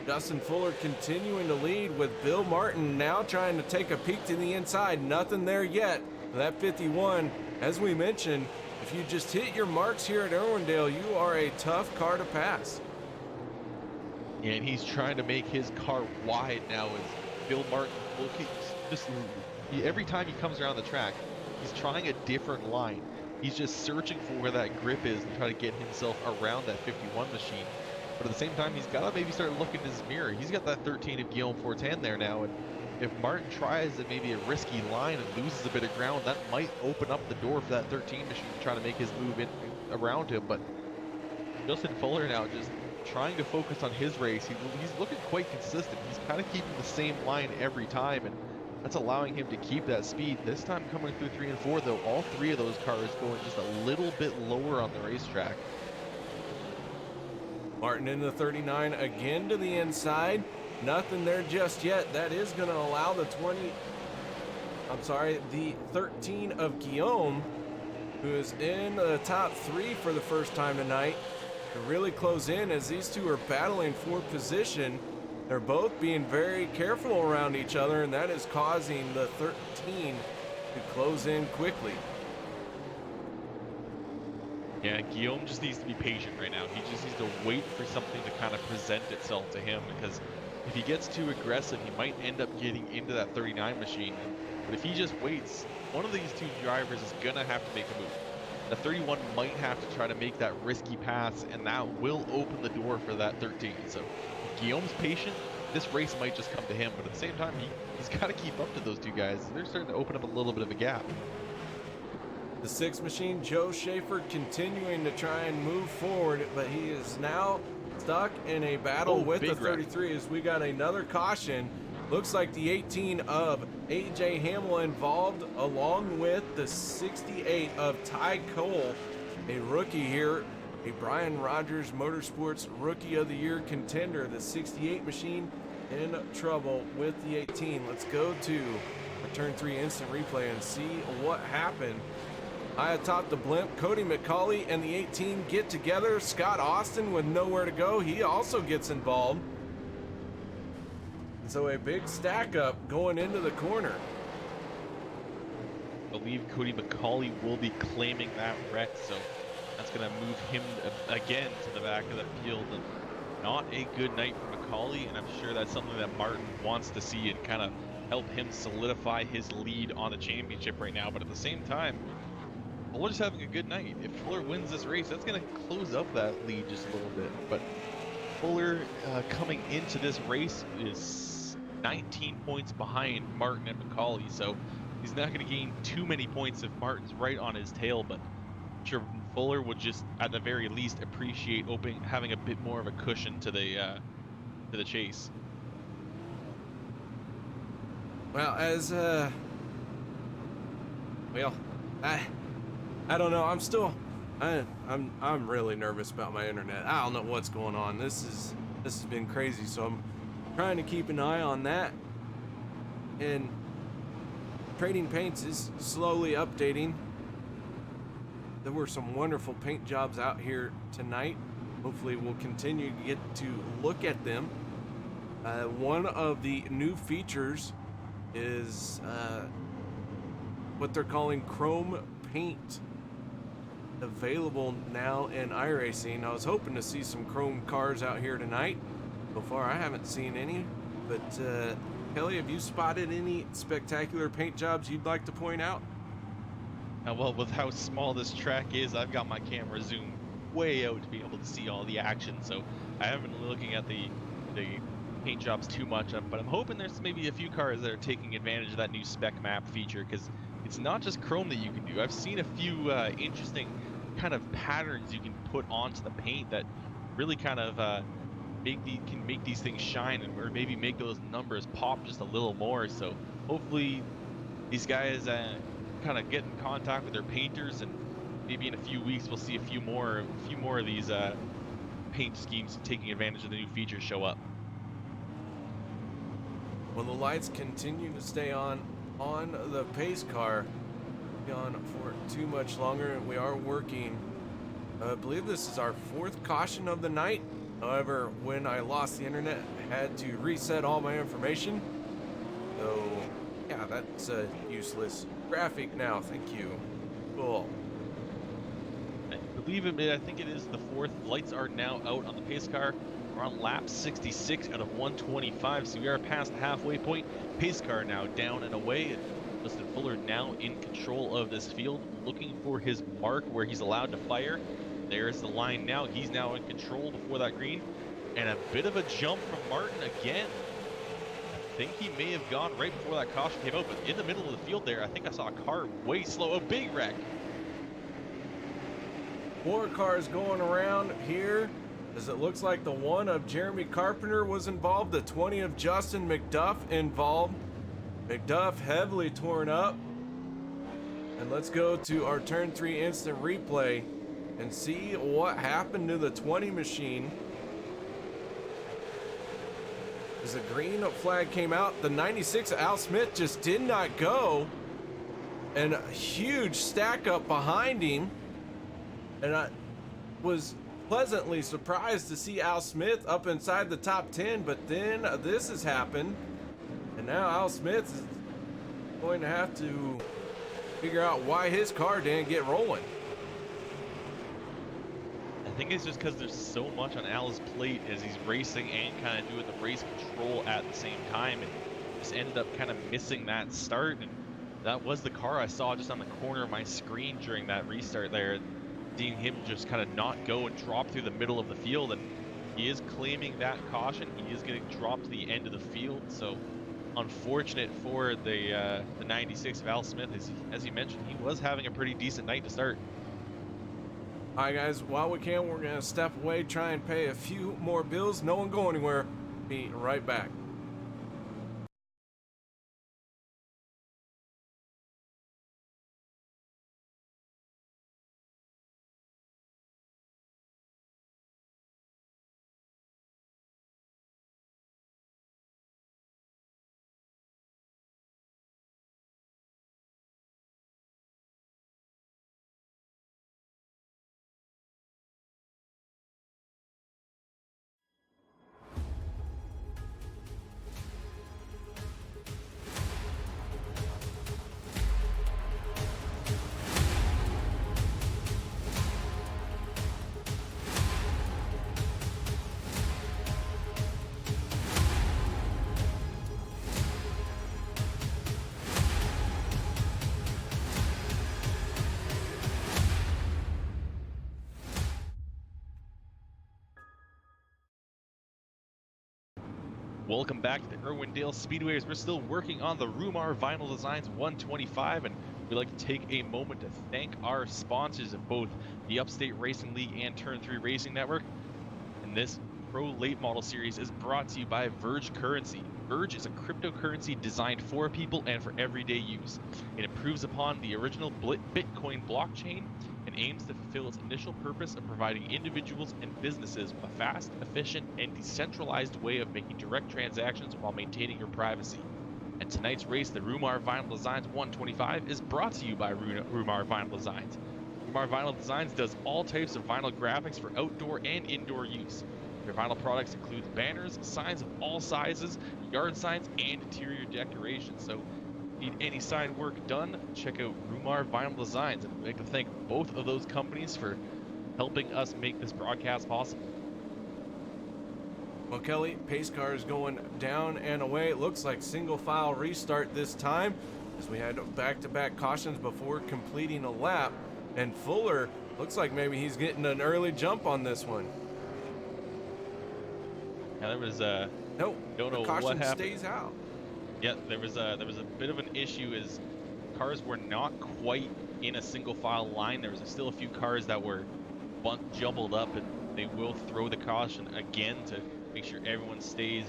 Justin Fuller continuing to lead with Bill Martin now trying to take a peek to the inside. Nothing there yet. That 51, as we mentioned, if you just hit your marks here at Irwindale, you are a tough car to pass. And he's trying to make his car wide now as Bill Martin every time he comes around the track, he's trying a different line. He's just searching for where that grip is and try to get himself around that 51 machine. But at the same time, he's got to maybe start looking in his mirror. He's got that 13 of Guillaume Fortin there now, and if Martin tries maybe a risky line and loses a bit of ground, that might open up the door for that 13 machine to try to make his move in around him. But Justin Fuller now just trying to focus on his race. He's looking quite consistent. He's kind of keeping the same line every time, and that's allowing him to keep that speed. This time coming through 3 and 4, though, all 3 of those cars going just a little bit lower on the racetrack. Martin in the 39 again to the inside. Nothing there just yet. That is going to allow the 13 of Guillaume, who is in the top 3 for the first time tonight, to really close in as these two are battling for position. They're both being very careful around each other, and that is causing the 13 to close in quickly. Yeah, Guillaume just needs to be patient right now. He just needs to wait for something to kind of present itself to him, because if he gets too aggressive, he might end up getting into that 39 machine. But if he just waits, one of these two drivers is going to have to make a move. The 31 might have to try to make that risky pass, and that will open the door for that 13. So if Guillaume's patient, this race might just come to him, but at the same time, he's got to keep up to those two guys. They're starting to open up a little bit of a gap. The 6 machine, Joe Schaefer, continuing to try and move forward, but he is now stuck in a battle with the 33 as we got another caution. Looks like the 18 of AJ Hamill involved, along with the 68 of Ty Cole, a rookie here, a Brian Rogers Motorsports Rookie of the Year contender. The 68 machine in trouble with the 18. Let's go to a turn 3 instant replay and see what happened. High atop the blimp, Cody McCauley and the 18 get together. Scott Austin with nowhere to go, he also gets involved. And so a big stack up going into the corner. I believe Cody McCauley will be claiming that wreck, so that's going to move him again to the back of the field. And not a good night for McCauley, and I'm sure that's something that Martin wants to see and kind of help him solidify his lead on the championship right now. But at the same time, Fuller's having a good night. If Fuller wins this race, that's going to close up that lead just a little bit. But Fuller coming into this race is 19 points behind Martin and McCauley, so he's not going to gain too many points if Martin's right on his tail. But I'm sure Fuller would just, at the very least, appreciate having a bit more of a cushion to the chase. Well, I don't know. I'm really nervous about my internet. I don't know what's going on. This has been crazy, so I'm trying to keep an eye on that. And Trading Paints is slowly updating. There were some wonderful paint jobs out here tonight. Hopefully we'll continue to get to look at them. One of the new features is what they're calling chrome paint, available now in iRacing. I was hoping to see some chrome cars out here tonight. So far I haven't seen any, but Kelly, have you spotted any spectacular paint jobs you'd like to point out? Well, with how small this track is, I've got my camera zoomed way out to be able to see all the action, so I haven't been looking at the paint jobs too much, but I'm hoping there's maybe a few cars that are taking advantage of that new spec map feature, because it's not just chrome that you can do. I've seen a few interesting kind of patterns you can put onto the paint that really kind of can make these things shine, or maybe make those numbers pop just a little more. So hopefully these guys kind of get in contact with their painters, and maybe in a few weeks we'll see a few more of these paint schemes taking advantage of the new features show up. Well, the lights continue to stay on the pace car, on for too much longer, and we are working. I believe this is our 4th caution of the night. However, when I lost the internet, I had to reset all my information. So yeah, that's a useless graphic now. Thank you. Cool. I believe it. I think it is the 4th. Lights are now out on the pace car. We're on lap 66 out of 125, so we are past the halfway point. Pace car now down and away. Justin Fuller now in control of this field, looking for his mark where he's allowed to fire. There's the line now. He's now in control before that green. And a bit of a jump from Martin again. I think he may have gone right before that caution came out, but in the middle of the field there, I think I saw a car way slow, a big wreck. 4 cars going around here, as it looks like the 1 of Jeremy Carpenter was involved, the 20 of Justin McDuff involved. McDuff heavily torn up. And let's go to our turn 3 instant replay and see what happened to the 20 machine. As the green flag came out, the 96 Al Smith just did not go. And a huge stack up behind him. And I was pleasantly surprised to see Al Smith up inside the top 10, but then this has happened. And now Al Smith is going to have to figure out why his car didn't get rolling. I think it's just because there's so much on Al's plate as he's racing and kind of doing the race control at the same time, and just ended up kind of missing that start. And that was the car I saw just on the corner of my screen during that restart there, seeing him just kind of not go and drop through the middle of the field. And he is claiming that caution. He is getting dropped to the end of the field, so unfortunate for the 96 of Al Smith. As you mentioned, he was having a pretty decent night to start. All right, guys, while we can, we're going to step away, try and pay a few more bills. No one go anywhere. Be right back. Welcome back to Irwindale Speedways. We're still working on the Rumar Vinyl Designs 125, and we'd like to take a moment to thank our sponsors of both the Upstate Racing League and Turn 3 Racing Network. And this Pro Late Model Series is brought to you by Verge Currency. Verge is a cryptocurrency designed for people and for everyday use. It improves upon the original Bitcoin blockchain and aims to fulfill its initial purpose of providing individuals and businesses with a fast, efficient, and decentralized way of making direct transactions while maintaining your privacy. And tonight's race, the Rumar Vinyl Designs 125, is brought to you by Rumar Vinyl Designs. Rumar Vinyl Designs does all types of vinyl graphics for outdoor and indoor use. Their vinyl products include banners, signs of all sizes, yard signs, and interior decorations. So need any sign work done, check out Rumar Vinyl Designs, and I'd like to thank both of those companies for helping us make this broadcast possible. Well, Kelly, pace car is going down and away. It looks like single file restart this time, as we had back-to-back cautions before completing a lap. And Fuller looks like maybe he's getting an early jump on this one. Yeah, there was Nope, don't know the caution what happened. stays out. Yeah, there was a bit of an issue as cars were not quite in a single file line. There was still a few cars that were jumbled up, and they will throw the caution again to make sure everyone stays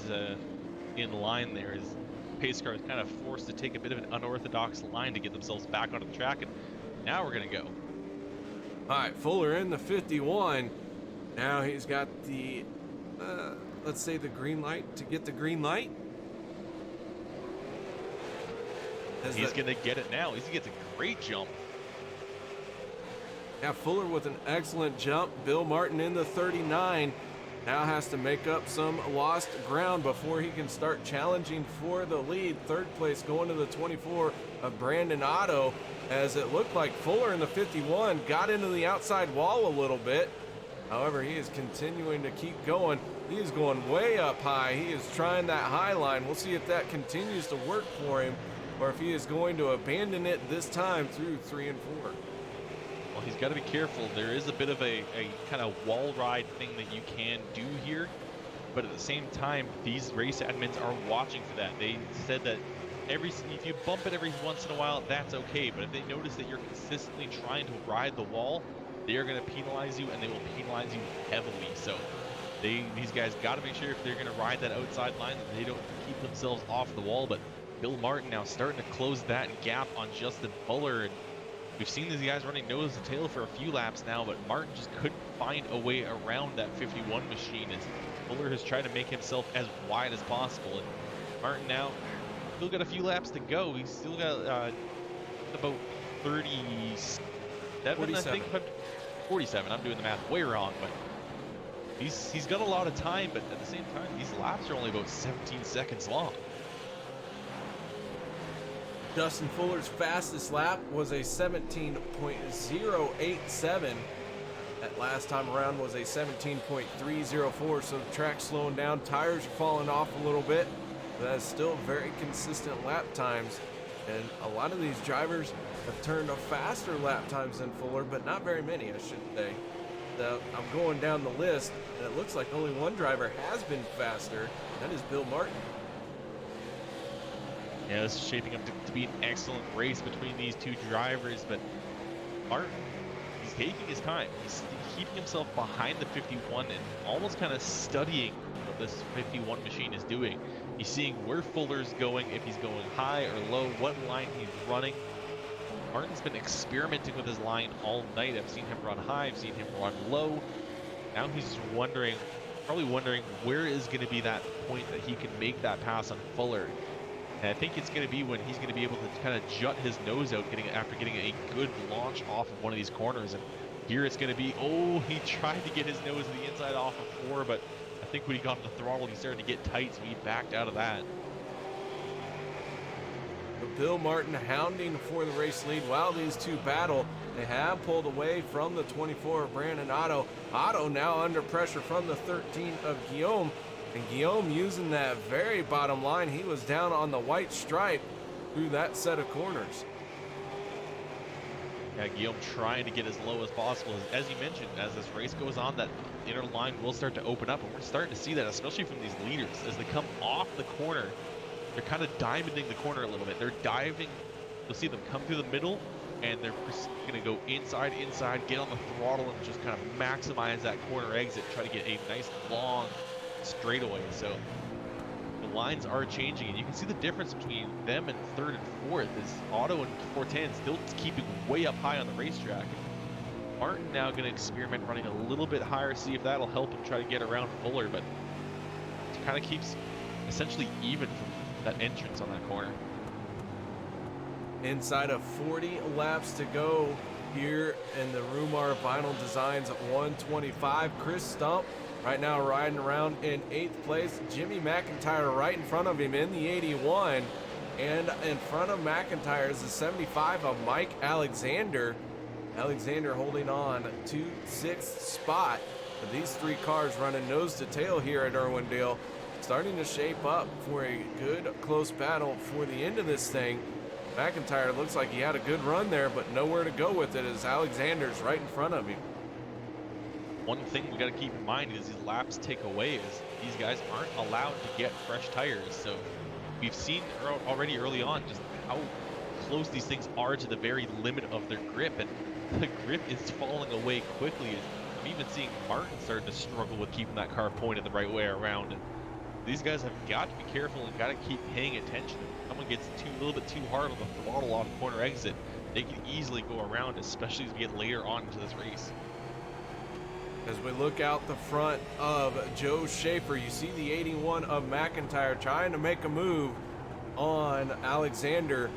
in line there, as pace car is kind of forced to take a bit of an unorthodox line to get themselves back onto the track. And now we're gonna go. All right, Fuller in the 51. Now he's got the, let's say the green light to get the green light. He's gonna get it now. He gets a great jump. Yeah, Fuller with an excellent jump. Bill Martin in the 39 now has to make up some lost ground before he can start challenging for the lead. Third place going to the 24 of Brandon Otto, as it looked like Fuller in the 51 got into the outside wall a little bit. However, he is continuing to keep going. He is going way up high. He is trying that high line. We'll see if that continues to work for him. or if he is going to abandon it this time through 3 and 4. Well, he's got to be careful. There is a bit of a kind of wall ride thing that you can do here, but at the same time, these race admins are watching for that. They said that if you bump it every once in a while, that's okay, but if they notice that you're consistently trying to ride the wall, they are going to penalize you, and they will penalize you heavily. So these guys got to make sure if they're going to ride that outside line that they don't keep themselves off the wall. But Bill Martin now starting to close that gap on Justin Fuller, and we've seen these guys running nose to tail for a few laps now, but Martin just couldn't find a way around that 51 machine as Fuller has tried to make himself as wide as possible. And Martin now still got a few laps to go. He's still got about 37, 47. I think. 47. I'm doing the math way wrong, but he's got a lot of time. But at the same time, these laps are only about 17 seconds long. Justin Fuller's fastest lap was a 17.087. That last time around was a 17.304, so the track's slowing down. Tires are falling off a little bit, but that's still very consistent lap times. And a lot of these drivers have turned a faster lap times than Fuller, but not very many, I should say. I'm going down the list, and it looks like only one driver has been faster, and that is Bill Martin. Yeah, this is shaping up to be an excellent race between these two drivers, but Martin, he's taking his time. He's keeping himself behind the 51 and almost kind of studying what this 51 machine is doing. He's seeing where Fuller's going, if he's going high or low, what line he's running. Martin's been experimenting with his line all night. I've seen him run high, I've seen him run low. Now he's just probably wondering where is going to be that point that he can make that pass on Fuller. And I think it's going to be when he's going to be able to kind of jut his nose out after getting a good launch off of one of these corners. And here it's going to be, he tried to get his nose to the inside off of 4, but I think when he got on the throttle, he started to get tight, so he backed out of that. Bill Martin hounding for the race lead while these two battle. They have pulled away from the 24 of Brandon Otto. Otto now under pressure from the 13 of Guillaume. And Guillaume using that very bottom line. He was down on the white stripe through that set of corners. Yeah, Guillaume trying to get as low as possible. As you mentioned, as this race goes on, that inner line will start to open up. And we're starting to see that, especially from these leaders. As they come off the corner, they're kind of diamonding the corner a little bit. They're diving. You'll see them come through the middle, and they're going to go inside, get on the throttle, and just kind of maximize that corner exit, try to get a nice long straightaway. So the lines are changing, and you can see the difference between them and 3rd and 4th is Otto and 410 still keeping way up high on the racetrack. Martin now going to experiment running a little bit higher, see if that'll help him try to get around Fuller, but it kind of keeps essentially even from that entrance on that corner. Inside of 40 laps to go here in the Rumar Vinyl Designs 125. Chris Stump right now riding around in 8th place. Jimmy McIntyre right in front of him in the 81. And in front of McIntyre is the 75 of Mike Alexander. Alexander holding on to 6th spot. But these three cars running nose to tail here at Irwindale. Starting to shape up for a good close battle for the end of this thing. McIntyre looks like he had a good run there, but nowhere to go with it as Alexander's right in front of him. One thing we got to keep in mind is these laps take away is these guys aren't allowed to get fresh tires. So we've seen already early on just how close these things are to the very limit of their grip, and the grip is falling away quickly. I'm even seeing Martin starting to struggle with keeping that car pointed the right way around. And these guys have got to be careful and got to keep paying attention. If someone gets a little bit too hard on the throttle on the corner exit, they can easily go around, especially as we get later on into this race. As we look out the front of Joe Schaefer, you see the 81 of McIntyre trying to make a move on Alexander.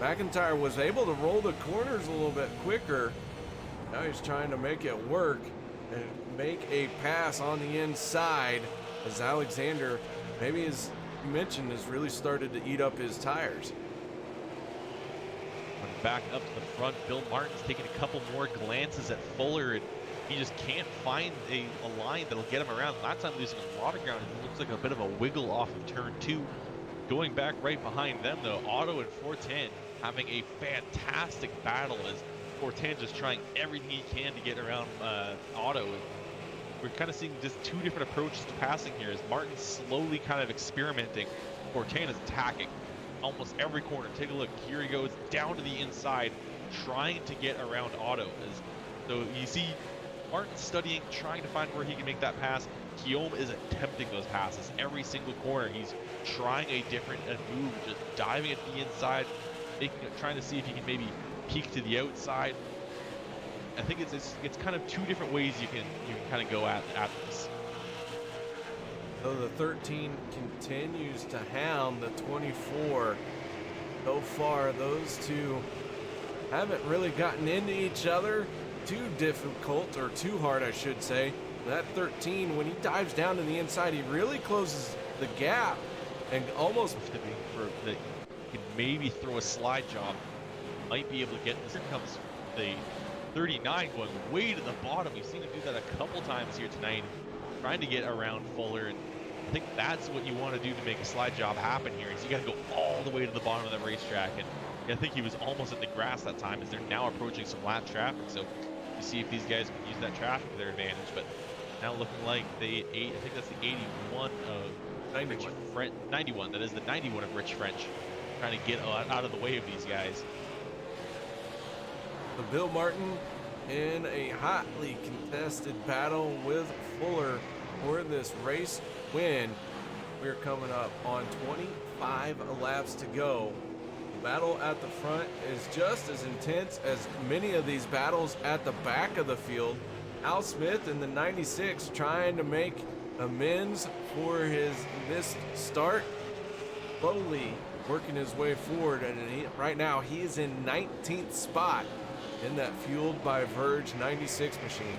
McIntyre was able to roll the corners a little bit quicker. Now he's trying to make it work and make a pass on the inside as Alexander, maybe as you mentioned, has really started to eat up his tires. Back up to the front, Bill Martin's taking a couple more glances at Fuller, and he just can't find a line that'll get him around. Last time losing a lot of ground, it looks like a bit of a wiggle off of turn 2. Going back right behind them, though, Otto and 410 having a fantastic battle as 410 just trying everything he can to get around Otto. And we're kind of seeing just two different approaches to passing here as Martin's slowly kind of experimenting. 410 is attacking almost every corner. Take a look. Here he goes down to the inside, trying to get around Otto. So you see Martin studying, trying to find where he can make that pass. Guillaume is attempting those passes every single corner. He's trying a different move, just diving at the inside, trying to see if he can maybe peek to the outside. I think it's kind of two different ways you can kind of go at this. So the 13 continues to hound the 24. So far, those two haven't really gotten into each other too difficult, or too hard, I should say. That 13, when he dives down to the inside, he really closes the gap and almost he can maybe throw a slide job. Might be able to get this. Here comes the 39 going way to the bottom. You've seen him do that a couple times here tonight, trying to get around Fuller. And I think that's what you want to do to make a slide job happen here. Is you got to go all the way to the bottom of the racetrack. And I think he was almost at the grass that time, as they're now approaching some lap traffic. So you see if these guys can use that traffic to their advantage. But now looking like I think that's the 81 of 91. 91. That is the 91 of Rich French, trying to get out of the way of these guys. So Bill Martin in a hotly contested battle with Fuller for this race win. We're coming up on 25 laps to go. The battle at the front is just as intense as many of these battles at the back of the field. Al Smith in the 96 trying to make amends for his missed start, slowly working his way forward, and right now he is in 19th spot in that fueled by Verge 96 machine.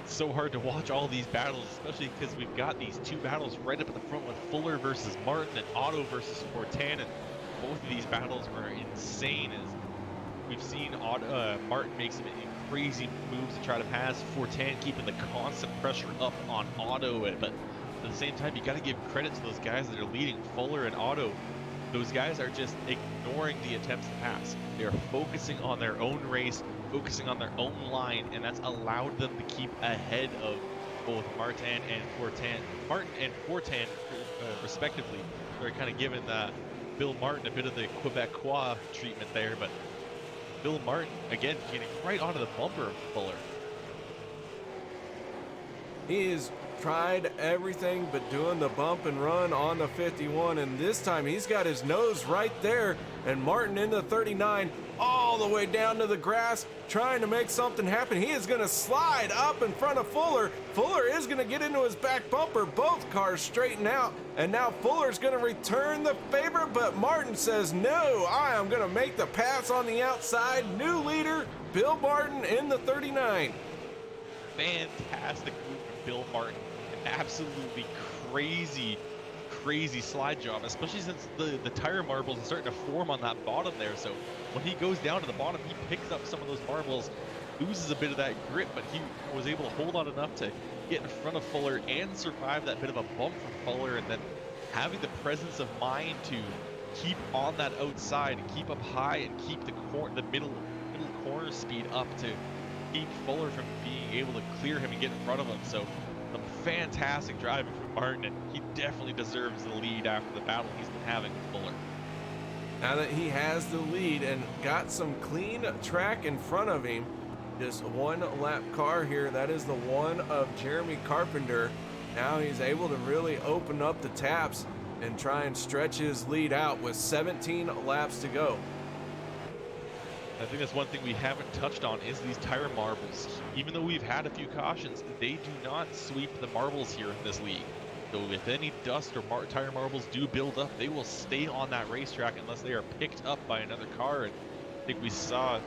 It's so hard to watch all these battles, especially because we've got these two battles right up at the front with Fuller versus Martin and Otto versus 410, and both of these battles were insane. As we've seen Martin make some crazy moves to try to pass 410, keeping the constant pressure up on Otto. But at the same time, you got to give credit to those guys that are leading, Fuller and Otto. Those guys are just ignoring the attempts to pass. They are focusing on their own race, focusing on their own line, and that's allowed them to keep ahead of both Martin and 410, respectively. They're kind of giving Bill Martin a bit of the Quebecois treatment there, but Bill Martin, again, getting right onto the bumper of Fuller. He's tried everything but doing the bump and run on the 51, and this time he's got his nose right there, and Martin in the 39 all the way down to the grass trying to make something happen. He is going to slide up in front of Fuller. Fuller is going to get into his back bumper. Both cars straighten out, and now Fuller's going to return the favor, but Martin says, no, I am going to make the pass on the outside. New leader, Bill Martin in the 39. Fantastic move from Bill Martin. An absolutely crazy slide job, especially since the tire marbles are starting to form on that bottom there. So when he goes down to the bottom, he picks up some of those marbles, loses a bit of that grip, but he was able to hold on enough to get in front of Fuller and survive that bit of a bump from Fuller, and then having the presence of mind to keep on that outside and keep up high and keep the middle corner speed up to keep Fuller from being able to clear him and get in front of him. So some fantastic driving from Martin, and he definitely deserves the lead after the battle he's been having with Fuller. Now that he has the lead and got some clean track in front of him, just one lap car here, that is the one of Jeremy Carpenter. Now he's able to really open up the taps and try and stretch his lead out with 17 laps to go. I think that's one thing we haven't touched on is these tire marbles. Even though we've had a few cautions, they do not sweep the marbles here in this league. So if any dust or tire marbles do build up, they will stay on that racetrack unless they are picked up by another car. And I think we saw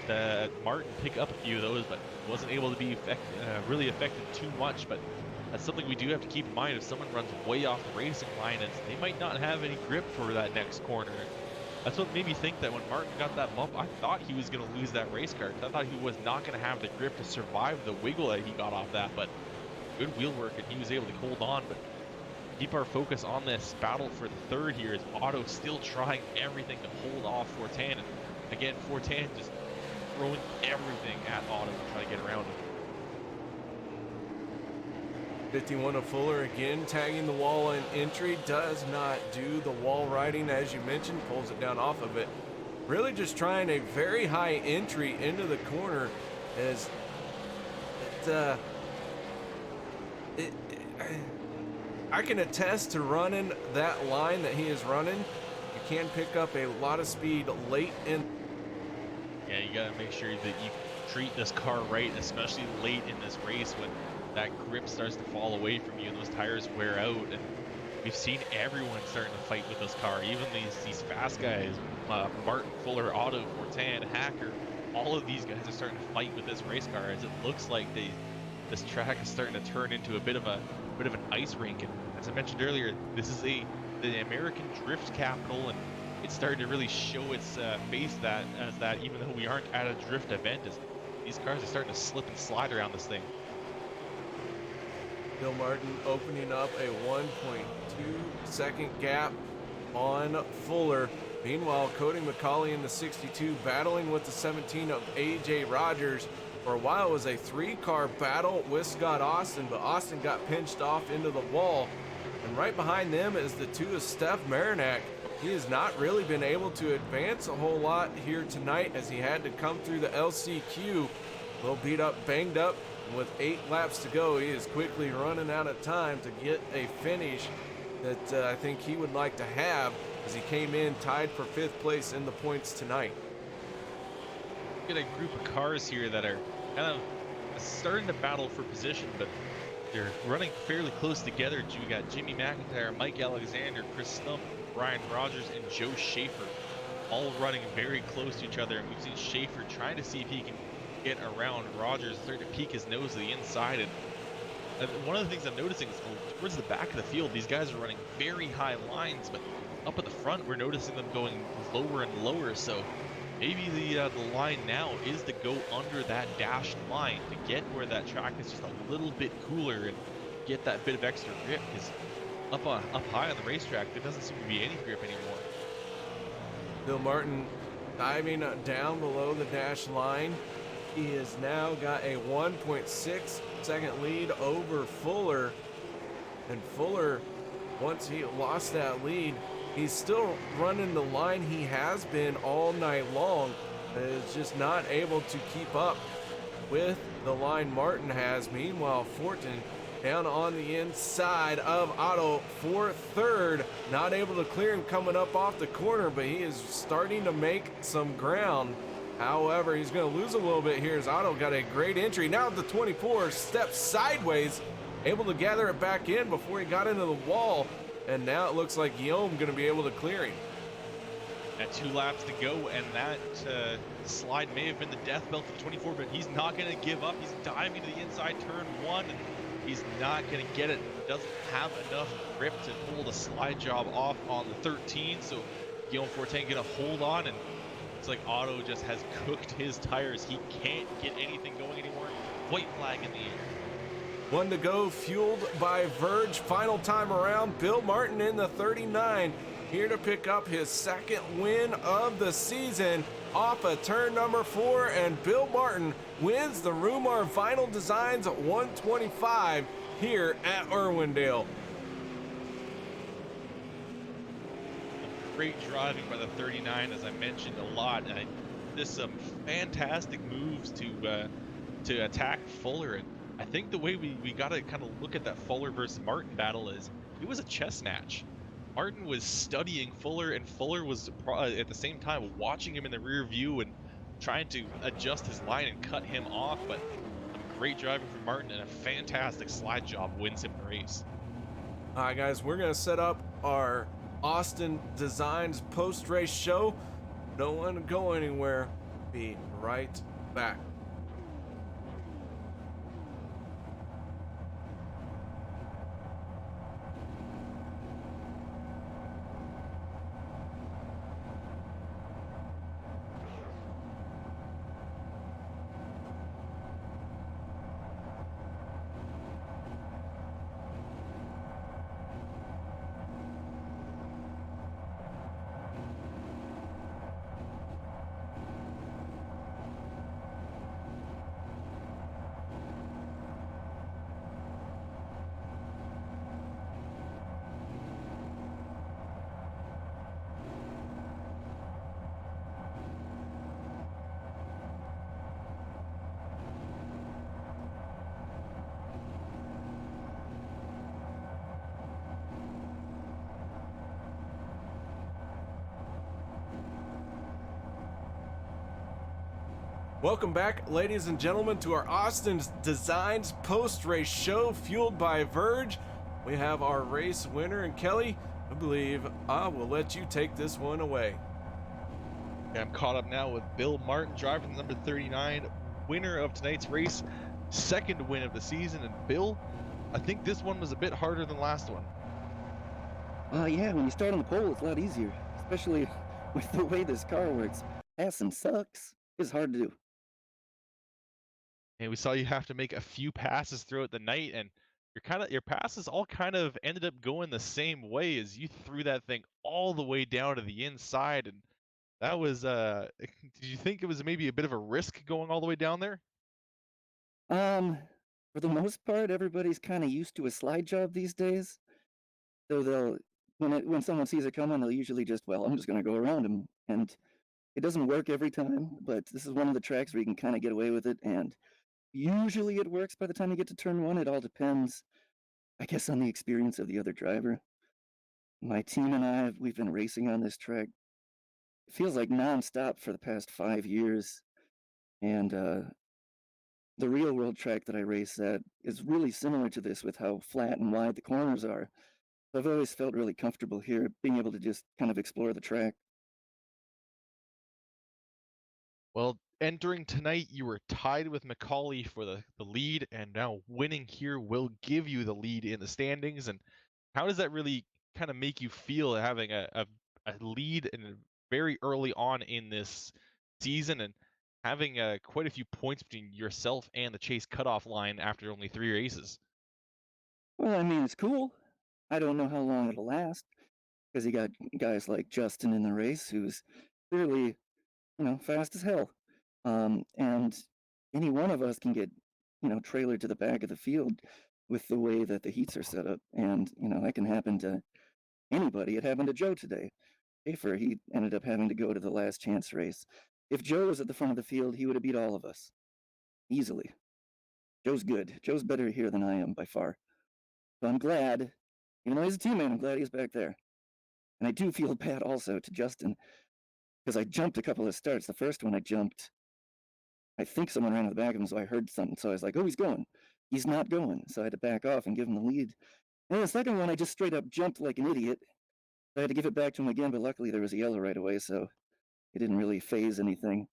that Martin pick up a few of those, but wasn't able to be really affected too much. But that's something we do have to keep in mind. If someone runs way off the racing line, they might not have any grip for that next corner. That's what made me think that when Martin got that bump, I thought he was going to lose that race car. I thought he was not going to have the grip to survive the wiggle that he got off that, but good wheel work, and he was able to hold on. But keep our focus on this battle for the third here, as Otto still trying everything to hold off Fortin. And again, Fortin just throwing everything at Otto to try to get around him. 51 of Fuller again tagging the wall in entry, does not do the wall riding as you mentioned, pulls it down off of it. Really just trying a very high entry into the corner as I can attest to running that line that he is running. You can pick up a lot of speed late in. Yeah, you gotta make sure that you treat this car right, especially late in this race when that grip starts to fall away from you and those tires wear out. And we've seen everyone starting to fight with this car, even these fast guys, Martin, Fuller, Otto, Fortin, Hacker. All of these guys are starting to fight with this race car, as it looks like this track is starting to turn into a bit of an ice rink. And as I mentioned earlier, this is the American drift capital, and it's starting to really show its face as that, even though we aren't at a drift event, as these cars are starting to slip and slide around this thing. Bill Martin opening up a 1.2 second gap on Fuller. Meanwhile, Cody McCauley in the 62 battling with the 17 of AJ Rogers. For a while it was a 3-car battle with Scott Austin, but Austin got pinched off into the wall. And right behind them is the 2 of Steph Marinac. He has not really been able to advance a whole lot here tonight, as he had to come through the LCQ. A little beat up, banged up, and with 8 laps to go, he is quickly running out of time to get a finish that I think he would like to have, as he came in tied for 5th place in the points tonight. Get a group of cars here that are kind of starting to battle for position, but they're running fairly close together. We got Jimmy McIntyre, Mike Alexander, Chris Stump, Brian Rogers, and Joe Schaefer all running very close to each other. And we've seen Schaefer trying to see if he can get around Rogers, starting to peek his nose to the inside. And one of the things I'm noticing is towards the back of the field, these guys are running very high lines, but up at the front, we're noticing them going lower and lower. So maybe the line now is to go under that dashed line to get where that track is just a little bit cooler and get that bit of extra grip, because up high on the racetrack, there doesn't seem to be any grip anymore. Bill Martin diving down below the dash line. He has now got a 1.6 second lead over Fuller. And Fuller, once he lost that lead, he's still running the line he has been all night long. Is just not able to keep up with the line Martin has. Meanwhile, Fortin down on the inside of Otto for 3rd. Not able to clear him coming up off the corner, but he is starting to make some ground. However, he's going to lose a little bit here as Otto got a great entry. Now the 24 steps sideways, able to gather it back in before he got into the wall. And now it looks like Guillaume going to be able to clear him. At 2 laps to go, and that slide may have been the death belt for the 24, but he's not going to give up. He's diving to the inside turn 1, and he's not going to get it. Doesn't have enough grip to pull the slide job off on the 13, so Guillaume Fortin going to hold on, and it's like Otto just has cooked his tires. He can't get anything going anymore. White flag in the air. 1 to go, fueled by Verge. Final time around, Bill Martin in the 39, here to pick up his 2nd win of the season off of turn number 4, and Bill Martin wins the Rumar Final Designs 125 here at Irwindale. Great driving by the 39, as I mentioned a lot. There's some fantastic moves to attack Fuller, and I think the way we got to kind of look at that Fuller versus Martin battle is it was a chess match. Martin was studying Fuller, and Fuller was at the same time watching him in the rear view and trying to adjust his line and cut him off. But some great driving from Martin, and a fantastic slide job wins him the race. All right, guys, we're going to set up our Austin Designs post-race show. Don't want to go anywhere. Be right back. Welcome back, ladies and gentlemen, to our Austin's Designs post-race show fueled by Verge. We have our race winner, and Kelly, I believe I will let you take this one away. Yeah, I'm caught up now with Bill Martin, driver the number 39, winner of tonight's race, second win of the season. And Bill, I think this one was a bit harder than the last one. Yeah, when you start on the pole, it's a lot easier, especially with the way this car works. Passing sucks. It's hard to do. And we saw you have to make a few passes throughout the night, and your passes all kind of ended up going the same way as you threw that thing all the way down to the inside. And that was did you think it was maybe a bit of a risk going all the way down there? For the most part, everybody's kind of used to a slide job these days. So when someone sees it coming, they'll usually just, well, I'm just gonna go around them, and it doesn't work every time. But this is one of the tracks where you can kind of get away with it, and usually it works by the time you get to turn one. It all depends, I guess, on the experience of the other driver. My team and we've been racing on this track. It feels like nonstop for the past 5 years, and the real world track that I race at is really similar to this with how flat and wide the corners are. So I've always felt really comfortable here, being able to just kind of explore the track. Well, entering tonight, you were tied with Macaulay for the lead, and now winning here will give you the lead in the standings. And how does that really kind of make you feel having a lead and very early on in this season, and having quite a few points between yourself and the chase cutoff line after only 3 races? Well, I mean, it's cool. I don't know how long it'll last because you got guys like Justin in the race who's clearly, fast as hell. And any one of us can get, trailered to the back of the field with the way that the heats are set up. And, that can happen to anybody. It happened to Joe today. Schaefer, he ended up having to go to the last chance race. If Joe was at the front of the field, he would have beat all of us easily. Joe's good. Joe's better here than I am by far. So I'm glad, even though he's a teammate, I'm glad he's back there. And I do feel bad also to Justin because I jumped a couple of starts. The first one I jumped, I think someone ran to the back of him, so I heard something. So I was like, oh, he's going. He's not going. So I had to back off and give him the lead. And the second one, I just straight up jumped like an idiot. I had to give it back to him again, but luckily there was a yellow right away, so it didn't really phase anything.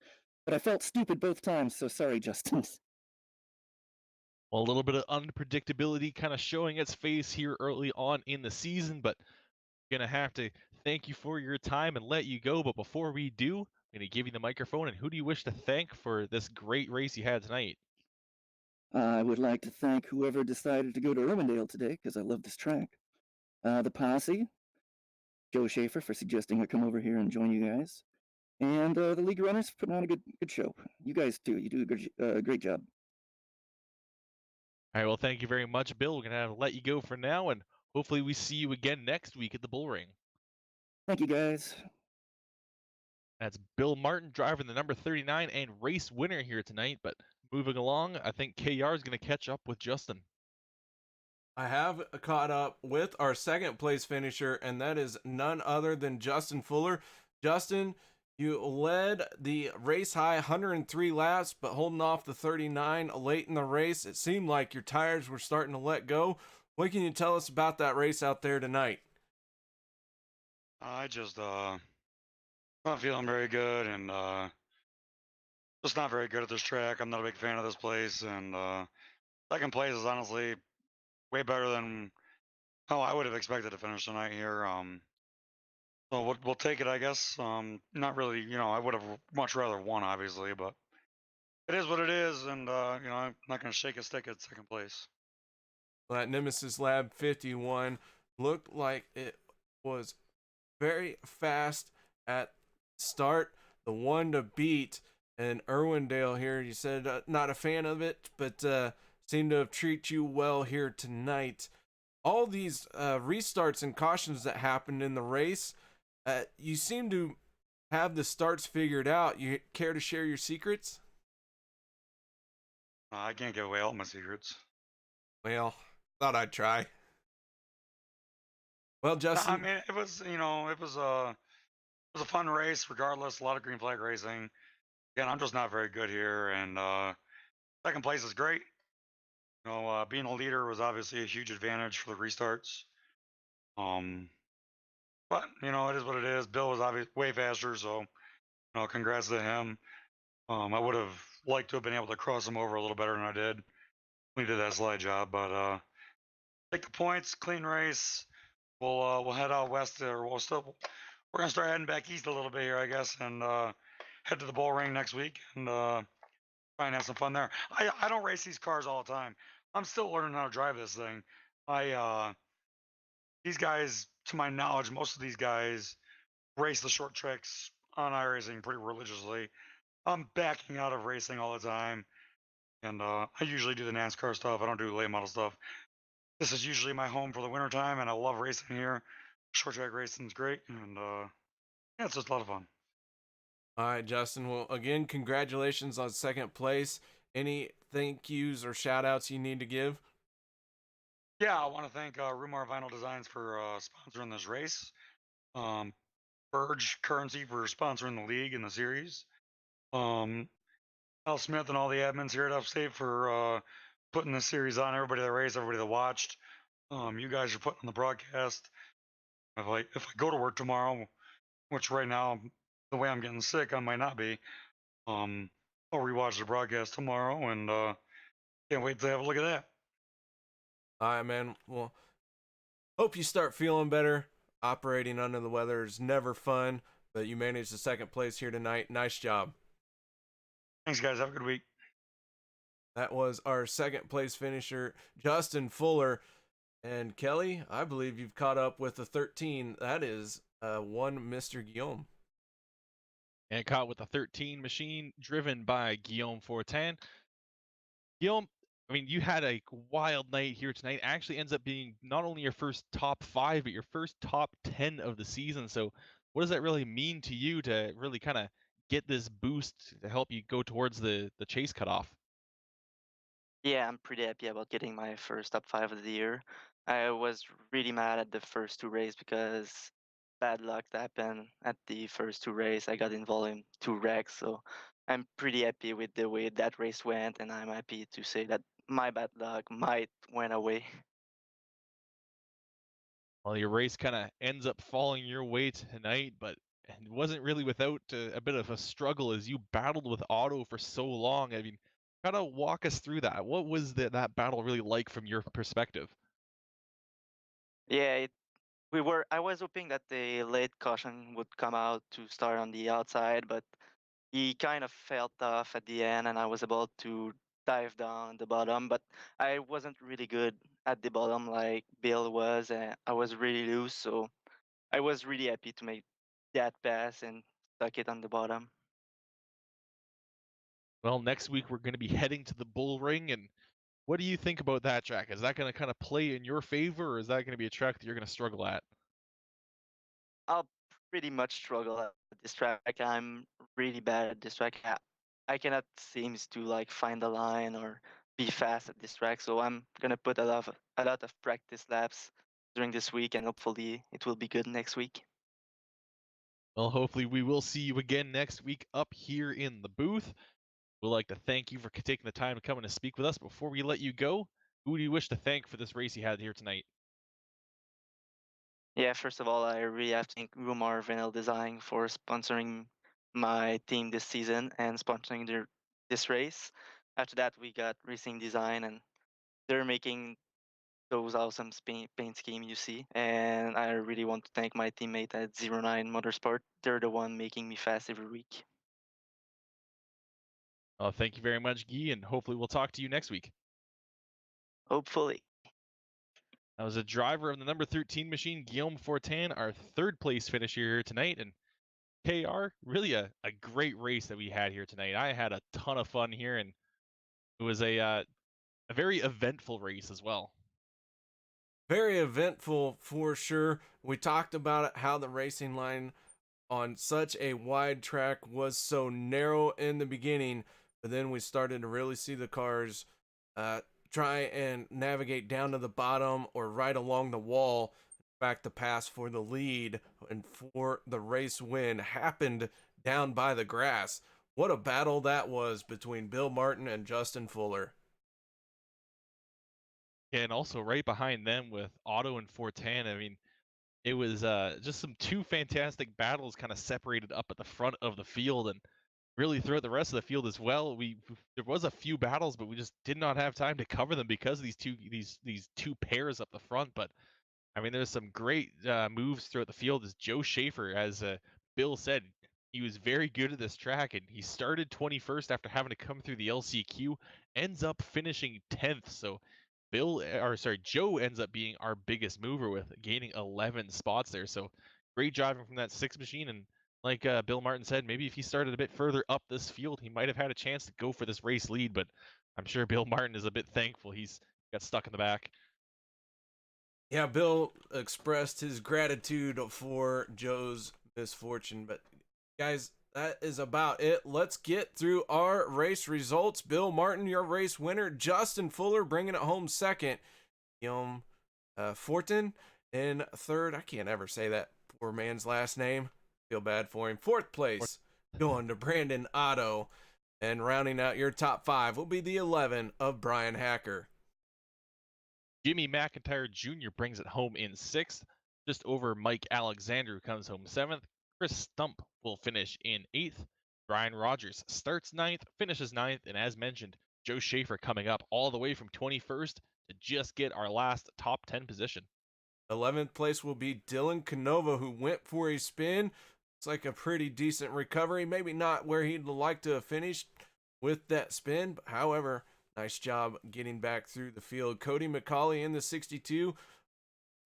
But I felt stupid both times, so sorry, Justin. Well, a little bit of unpredictability kind of showing its face here early on in the season, but gonna have to thank you for your time and let you go. But before we do, I'm gonna give you the microphone. And who do you wish to thank for this great race you had tonight? I would like to thank whoever decided to go to Irwindale today, because I love this track. The posse, Joe Schaefer for suggesting I come over here and join you guys, and the league runners for putting on a good show. You guys too. You do a great job. All right, well, thank you very much, Bill. We're gonna have to let you go for now, and hopefully we see you again next week at the Bull Ring. Thank you, guys. That's Bill Martin driving the number 39 and race winner here tonight. But moving along, I think KR is gonna catch up with Justin. I have caught up with our second place finisher, and that is none other than Justin Fuller. Justin, you led the race high 103 laps, but holding off the 39 late in the race. It seemed like your tires were starting to let go. What can you tell us about that race out there tonight? I just not feeling very good, and just not very good at this track. I'm not a big fan of this place, and second place is honestly way better than how I would have expected to finish tonight here. So we'll take it, I guess. Not really, I would have much rather won, obviously, but it is what it is, and I'm not gonna shake a stick at second place. That Nemesis Lab 51 looked like it was very fast at start. The one to beat, and Irwindale here, you said not a fan of it, but seemed to have treated you well here tonight. All these restarts and cautions that happened in the race, you seem to have the starts figured out. You care to share your secrets? I can't give away all my secrets. Well, thought I'd try. Well, Justin, I mean, it was a fun race, regardless. A lot of green flag racing. again, I'm just not very good here, and second place is great. Being a leader was obviously a huge advantage for the restarts. Um, but it is what it is. Bill was obviously way faster, so congrats to him. I would have liked to have been able to cross him over a little better than I did. We did that slide job, but take the points, clean race. We'll head out west, or we're gonna start heading back east a little bit here, I guess, and head to the bull ring next week and try and have some fun there. I don't race these cars all the time. I'm still learning how to drive this thing. I these guys, to my knowledge, most of these guys race the short tracks on iRacing pretty religiously. I'm backing out of racing all the time, and I usually do the NASCAR stuff. I don't do late model stuff. This is usually my home for the winter time, and I love racing here. Short track racing is great, and yeah, it's just a lot of fun. All right, Justin. Well, again, congratulations on second place. Any thank yous or shout outs you need to give? Yeah, I want to thank Rumar Vinyl Designs for sponsoring this race. Um, Verge Currency for sponsoring the league and the series. Um, Al Smith and all the admins here at Upstate for putting this series on. Everybody that raced, everybody that watched. You guys are putting on the broadcast. If I go to work tomorrow, which right now the way I'm getting sick, I might not be. Um, I'll rewatch the broadcast tomorrow, and can't wait to have a look at that. All right, man. Well, hope you start feeling better. Operating under the weather is never fun, but you managed the second place here tonight. Nice job. Thanks, guys. Have a good week. That was our second place finisher, Justin Fuller. And Kelly, I believe you've caught up with the 13. That is one Mr. Guillaume. And caught with a 13 machine driven by Guillaume Fortin. Guillaume, I mean, you had a wild night here tonight. Actually ends up being not only your first top 5, but your first top 10 of the season. So what does that really mean to you to really kind of get this boost to help you go towards the chase cutoff? Yeah, I'm pretty happy about getting my first top 5 of the year. I was really mad at the first 2 races because bad luck happened at the first 2 races. I got involved in 2 wrecks, so I'm pretty happy with the way that race went, and I'm happy to say that my bad luck might went away. Well, your race kind of ends up falling your way tonight, but it wasn't really without a bit of a struggle as you battled with Otto for so long. I mean, kind of walk us through that. What was that battle really like from your perspective? Yeah, I was hoping that the late caution would come out to start on the outside, but he kind of felt off at the end, and I was able to dive down the bottom, but I wasn't really good at the bottom like Bill was, and I was really loose, so I was really happy to make that pass and stuck it on the bottom. Well, next week we're going to be heading to the Bull Ring, and what do you think about that track? Is that going to kind of play in your favor, or is that going to be a track that you're going to struggle at? I'll pretty much struggle at this track. I'm really bad at this track. I cannot seems to like find the line or be fast at this track, so I'm gonna put a lot of practice laps during this week, and hopefully it will be good next week. Well, hopefully we will see you again next week up here in the booth. We'd like to thank you for taking the time to come in and speak with us. Before we let you go, who do you wish to thank for this race you had here tonight? Yeah, first of all, I really have to thank Rumar Vinyl Design for sponsoring my team this season and sponsoring this race. After that, we got Racing Design, and they're making those awesome paint scheme you see. And I really want to thank my teammate at 09 Motorsport. They're the one making me fast every week. Thank you very much, Guy, and hopefully we'll talk to you next week. Hopefully. I was a driver of the number 13 machine, Guillaume Fortin, our third place finisher here tonight. And KR, really a great race that we had here tonight. I had a ton of fun here, and it was a very eventful race as well. Very eventful for sure. We talked about it, how the racing line on such a wide track was so narrow in the beginning, but then we started to really see the cars try and navigate down to the bottom or right along the wall. In fact, the pass for the lead and for the race win happened down by the grass. What a battle that was between Bill Martin and Justin Fuller. Yeah, and also right behind them with Otto and Fortan. I mean, it was just some two fantastic battles kind of separated up at the front of the field, and really throughout the rest of the field as well. There was a few battles, but we just did not have time to cover them because of these two pairs up the front. But I mean, there's some great moves throughout the field. As Joe Schaefer, as Bill said, he was very good at this track, and he started 21st after having to come through the LCQ, ends up finishing 10th. So Joe ends up being our biggest mover with gaining 11 spots there. So great driving from that 6 machine. And like Bill Martin said, maybe if he started a bit further up this field, he might have had a chance to go for this race lead. But I'm sure Bill Martin is a bit thankful he's got stuck in the back. Yeah, Bill expressed his gratitude for Joe's misfortune. But guys, that is about it. Let's get through our race results. Bill Martin, your race winner. Justin Fuller bringing it home second. Guillaume Fortin in third. I can't ever say that poor man's last name. Feel bad for him. Fourth place going to Brandon Otto. And rounding out your top 5 will be the 11 of Brian Hacker. Jimmy McIntyre Jr. brings it home in 6th, just over Mike Alexander, who comes home 7th. Chris Stump will finish in 8th. Brian Rogers starts 9th, finishes 9th, and as mentioned, Joe Schaefer coming up all the way from 21st to just get our last top 10 position. 11th place will be Dylan Canova, who went for a spin. It's like a pretty decent recovery. Maybe not where he'd like to have finished with that spin, but however, nice job getting back through the field. Cody McCauley in the 62.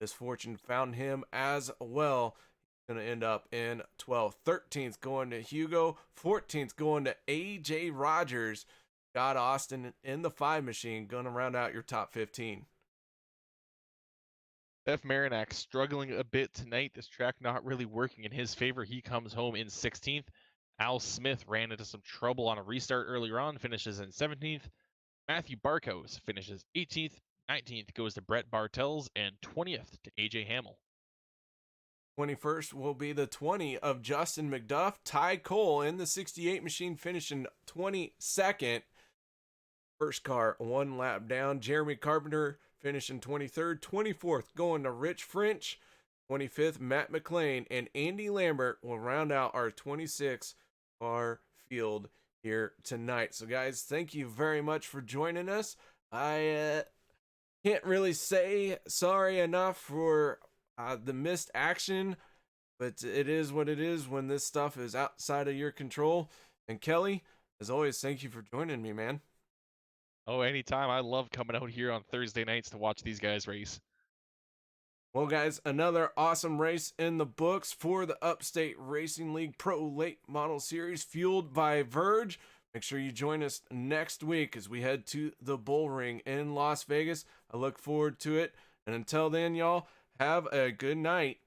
Misfortune found him as well. He's going to end up in 12th. 13th going to Hugo. 14th going to AJ Rogers. Scott Austin in the 5 machine. Going to round out your top 15. Beth Marinak struggling a bit tonight. This track not really working in his favor. He comes home in 16th. Al Smith ran into some trouble on a restart earlier on, finishes in 17th. Matthew Barkos finishes 18th. 19th goes to Brett Bartels, and 20th to AJ Hamill. 21st will be the 20 of Justin McDuff. Ty Cole in the 68 machine finishing 22nd. First car 1 lap down. Jeremy Carpenter finishing 23rd. 24th going to Rich French. 25th Matt McLean, and Andy Lambert will round out our 26 car field here tonight. So guys, thank you very much for joining us. I can't really say sorry enough for the missed action, but it is what it is when this stuff is outside of your control. And Kelly, as always, thank you for joining me, man. Oh, anytime. I love coming out here on Thursday nights to watch these guys race. Well, guys, another awesome race in the books for the Upstate Racing League Pro Late Model Series, fueled by Verge. Make sure you join us next week as we head to the Bull Ring in Las Vegas. I look forward to it. And until then, y'all, have a good night.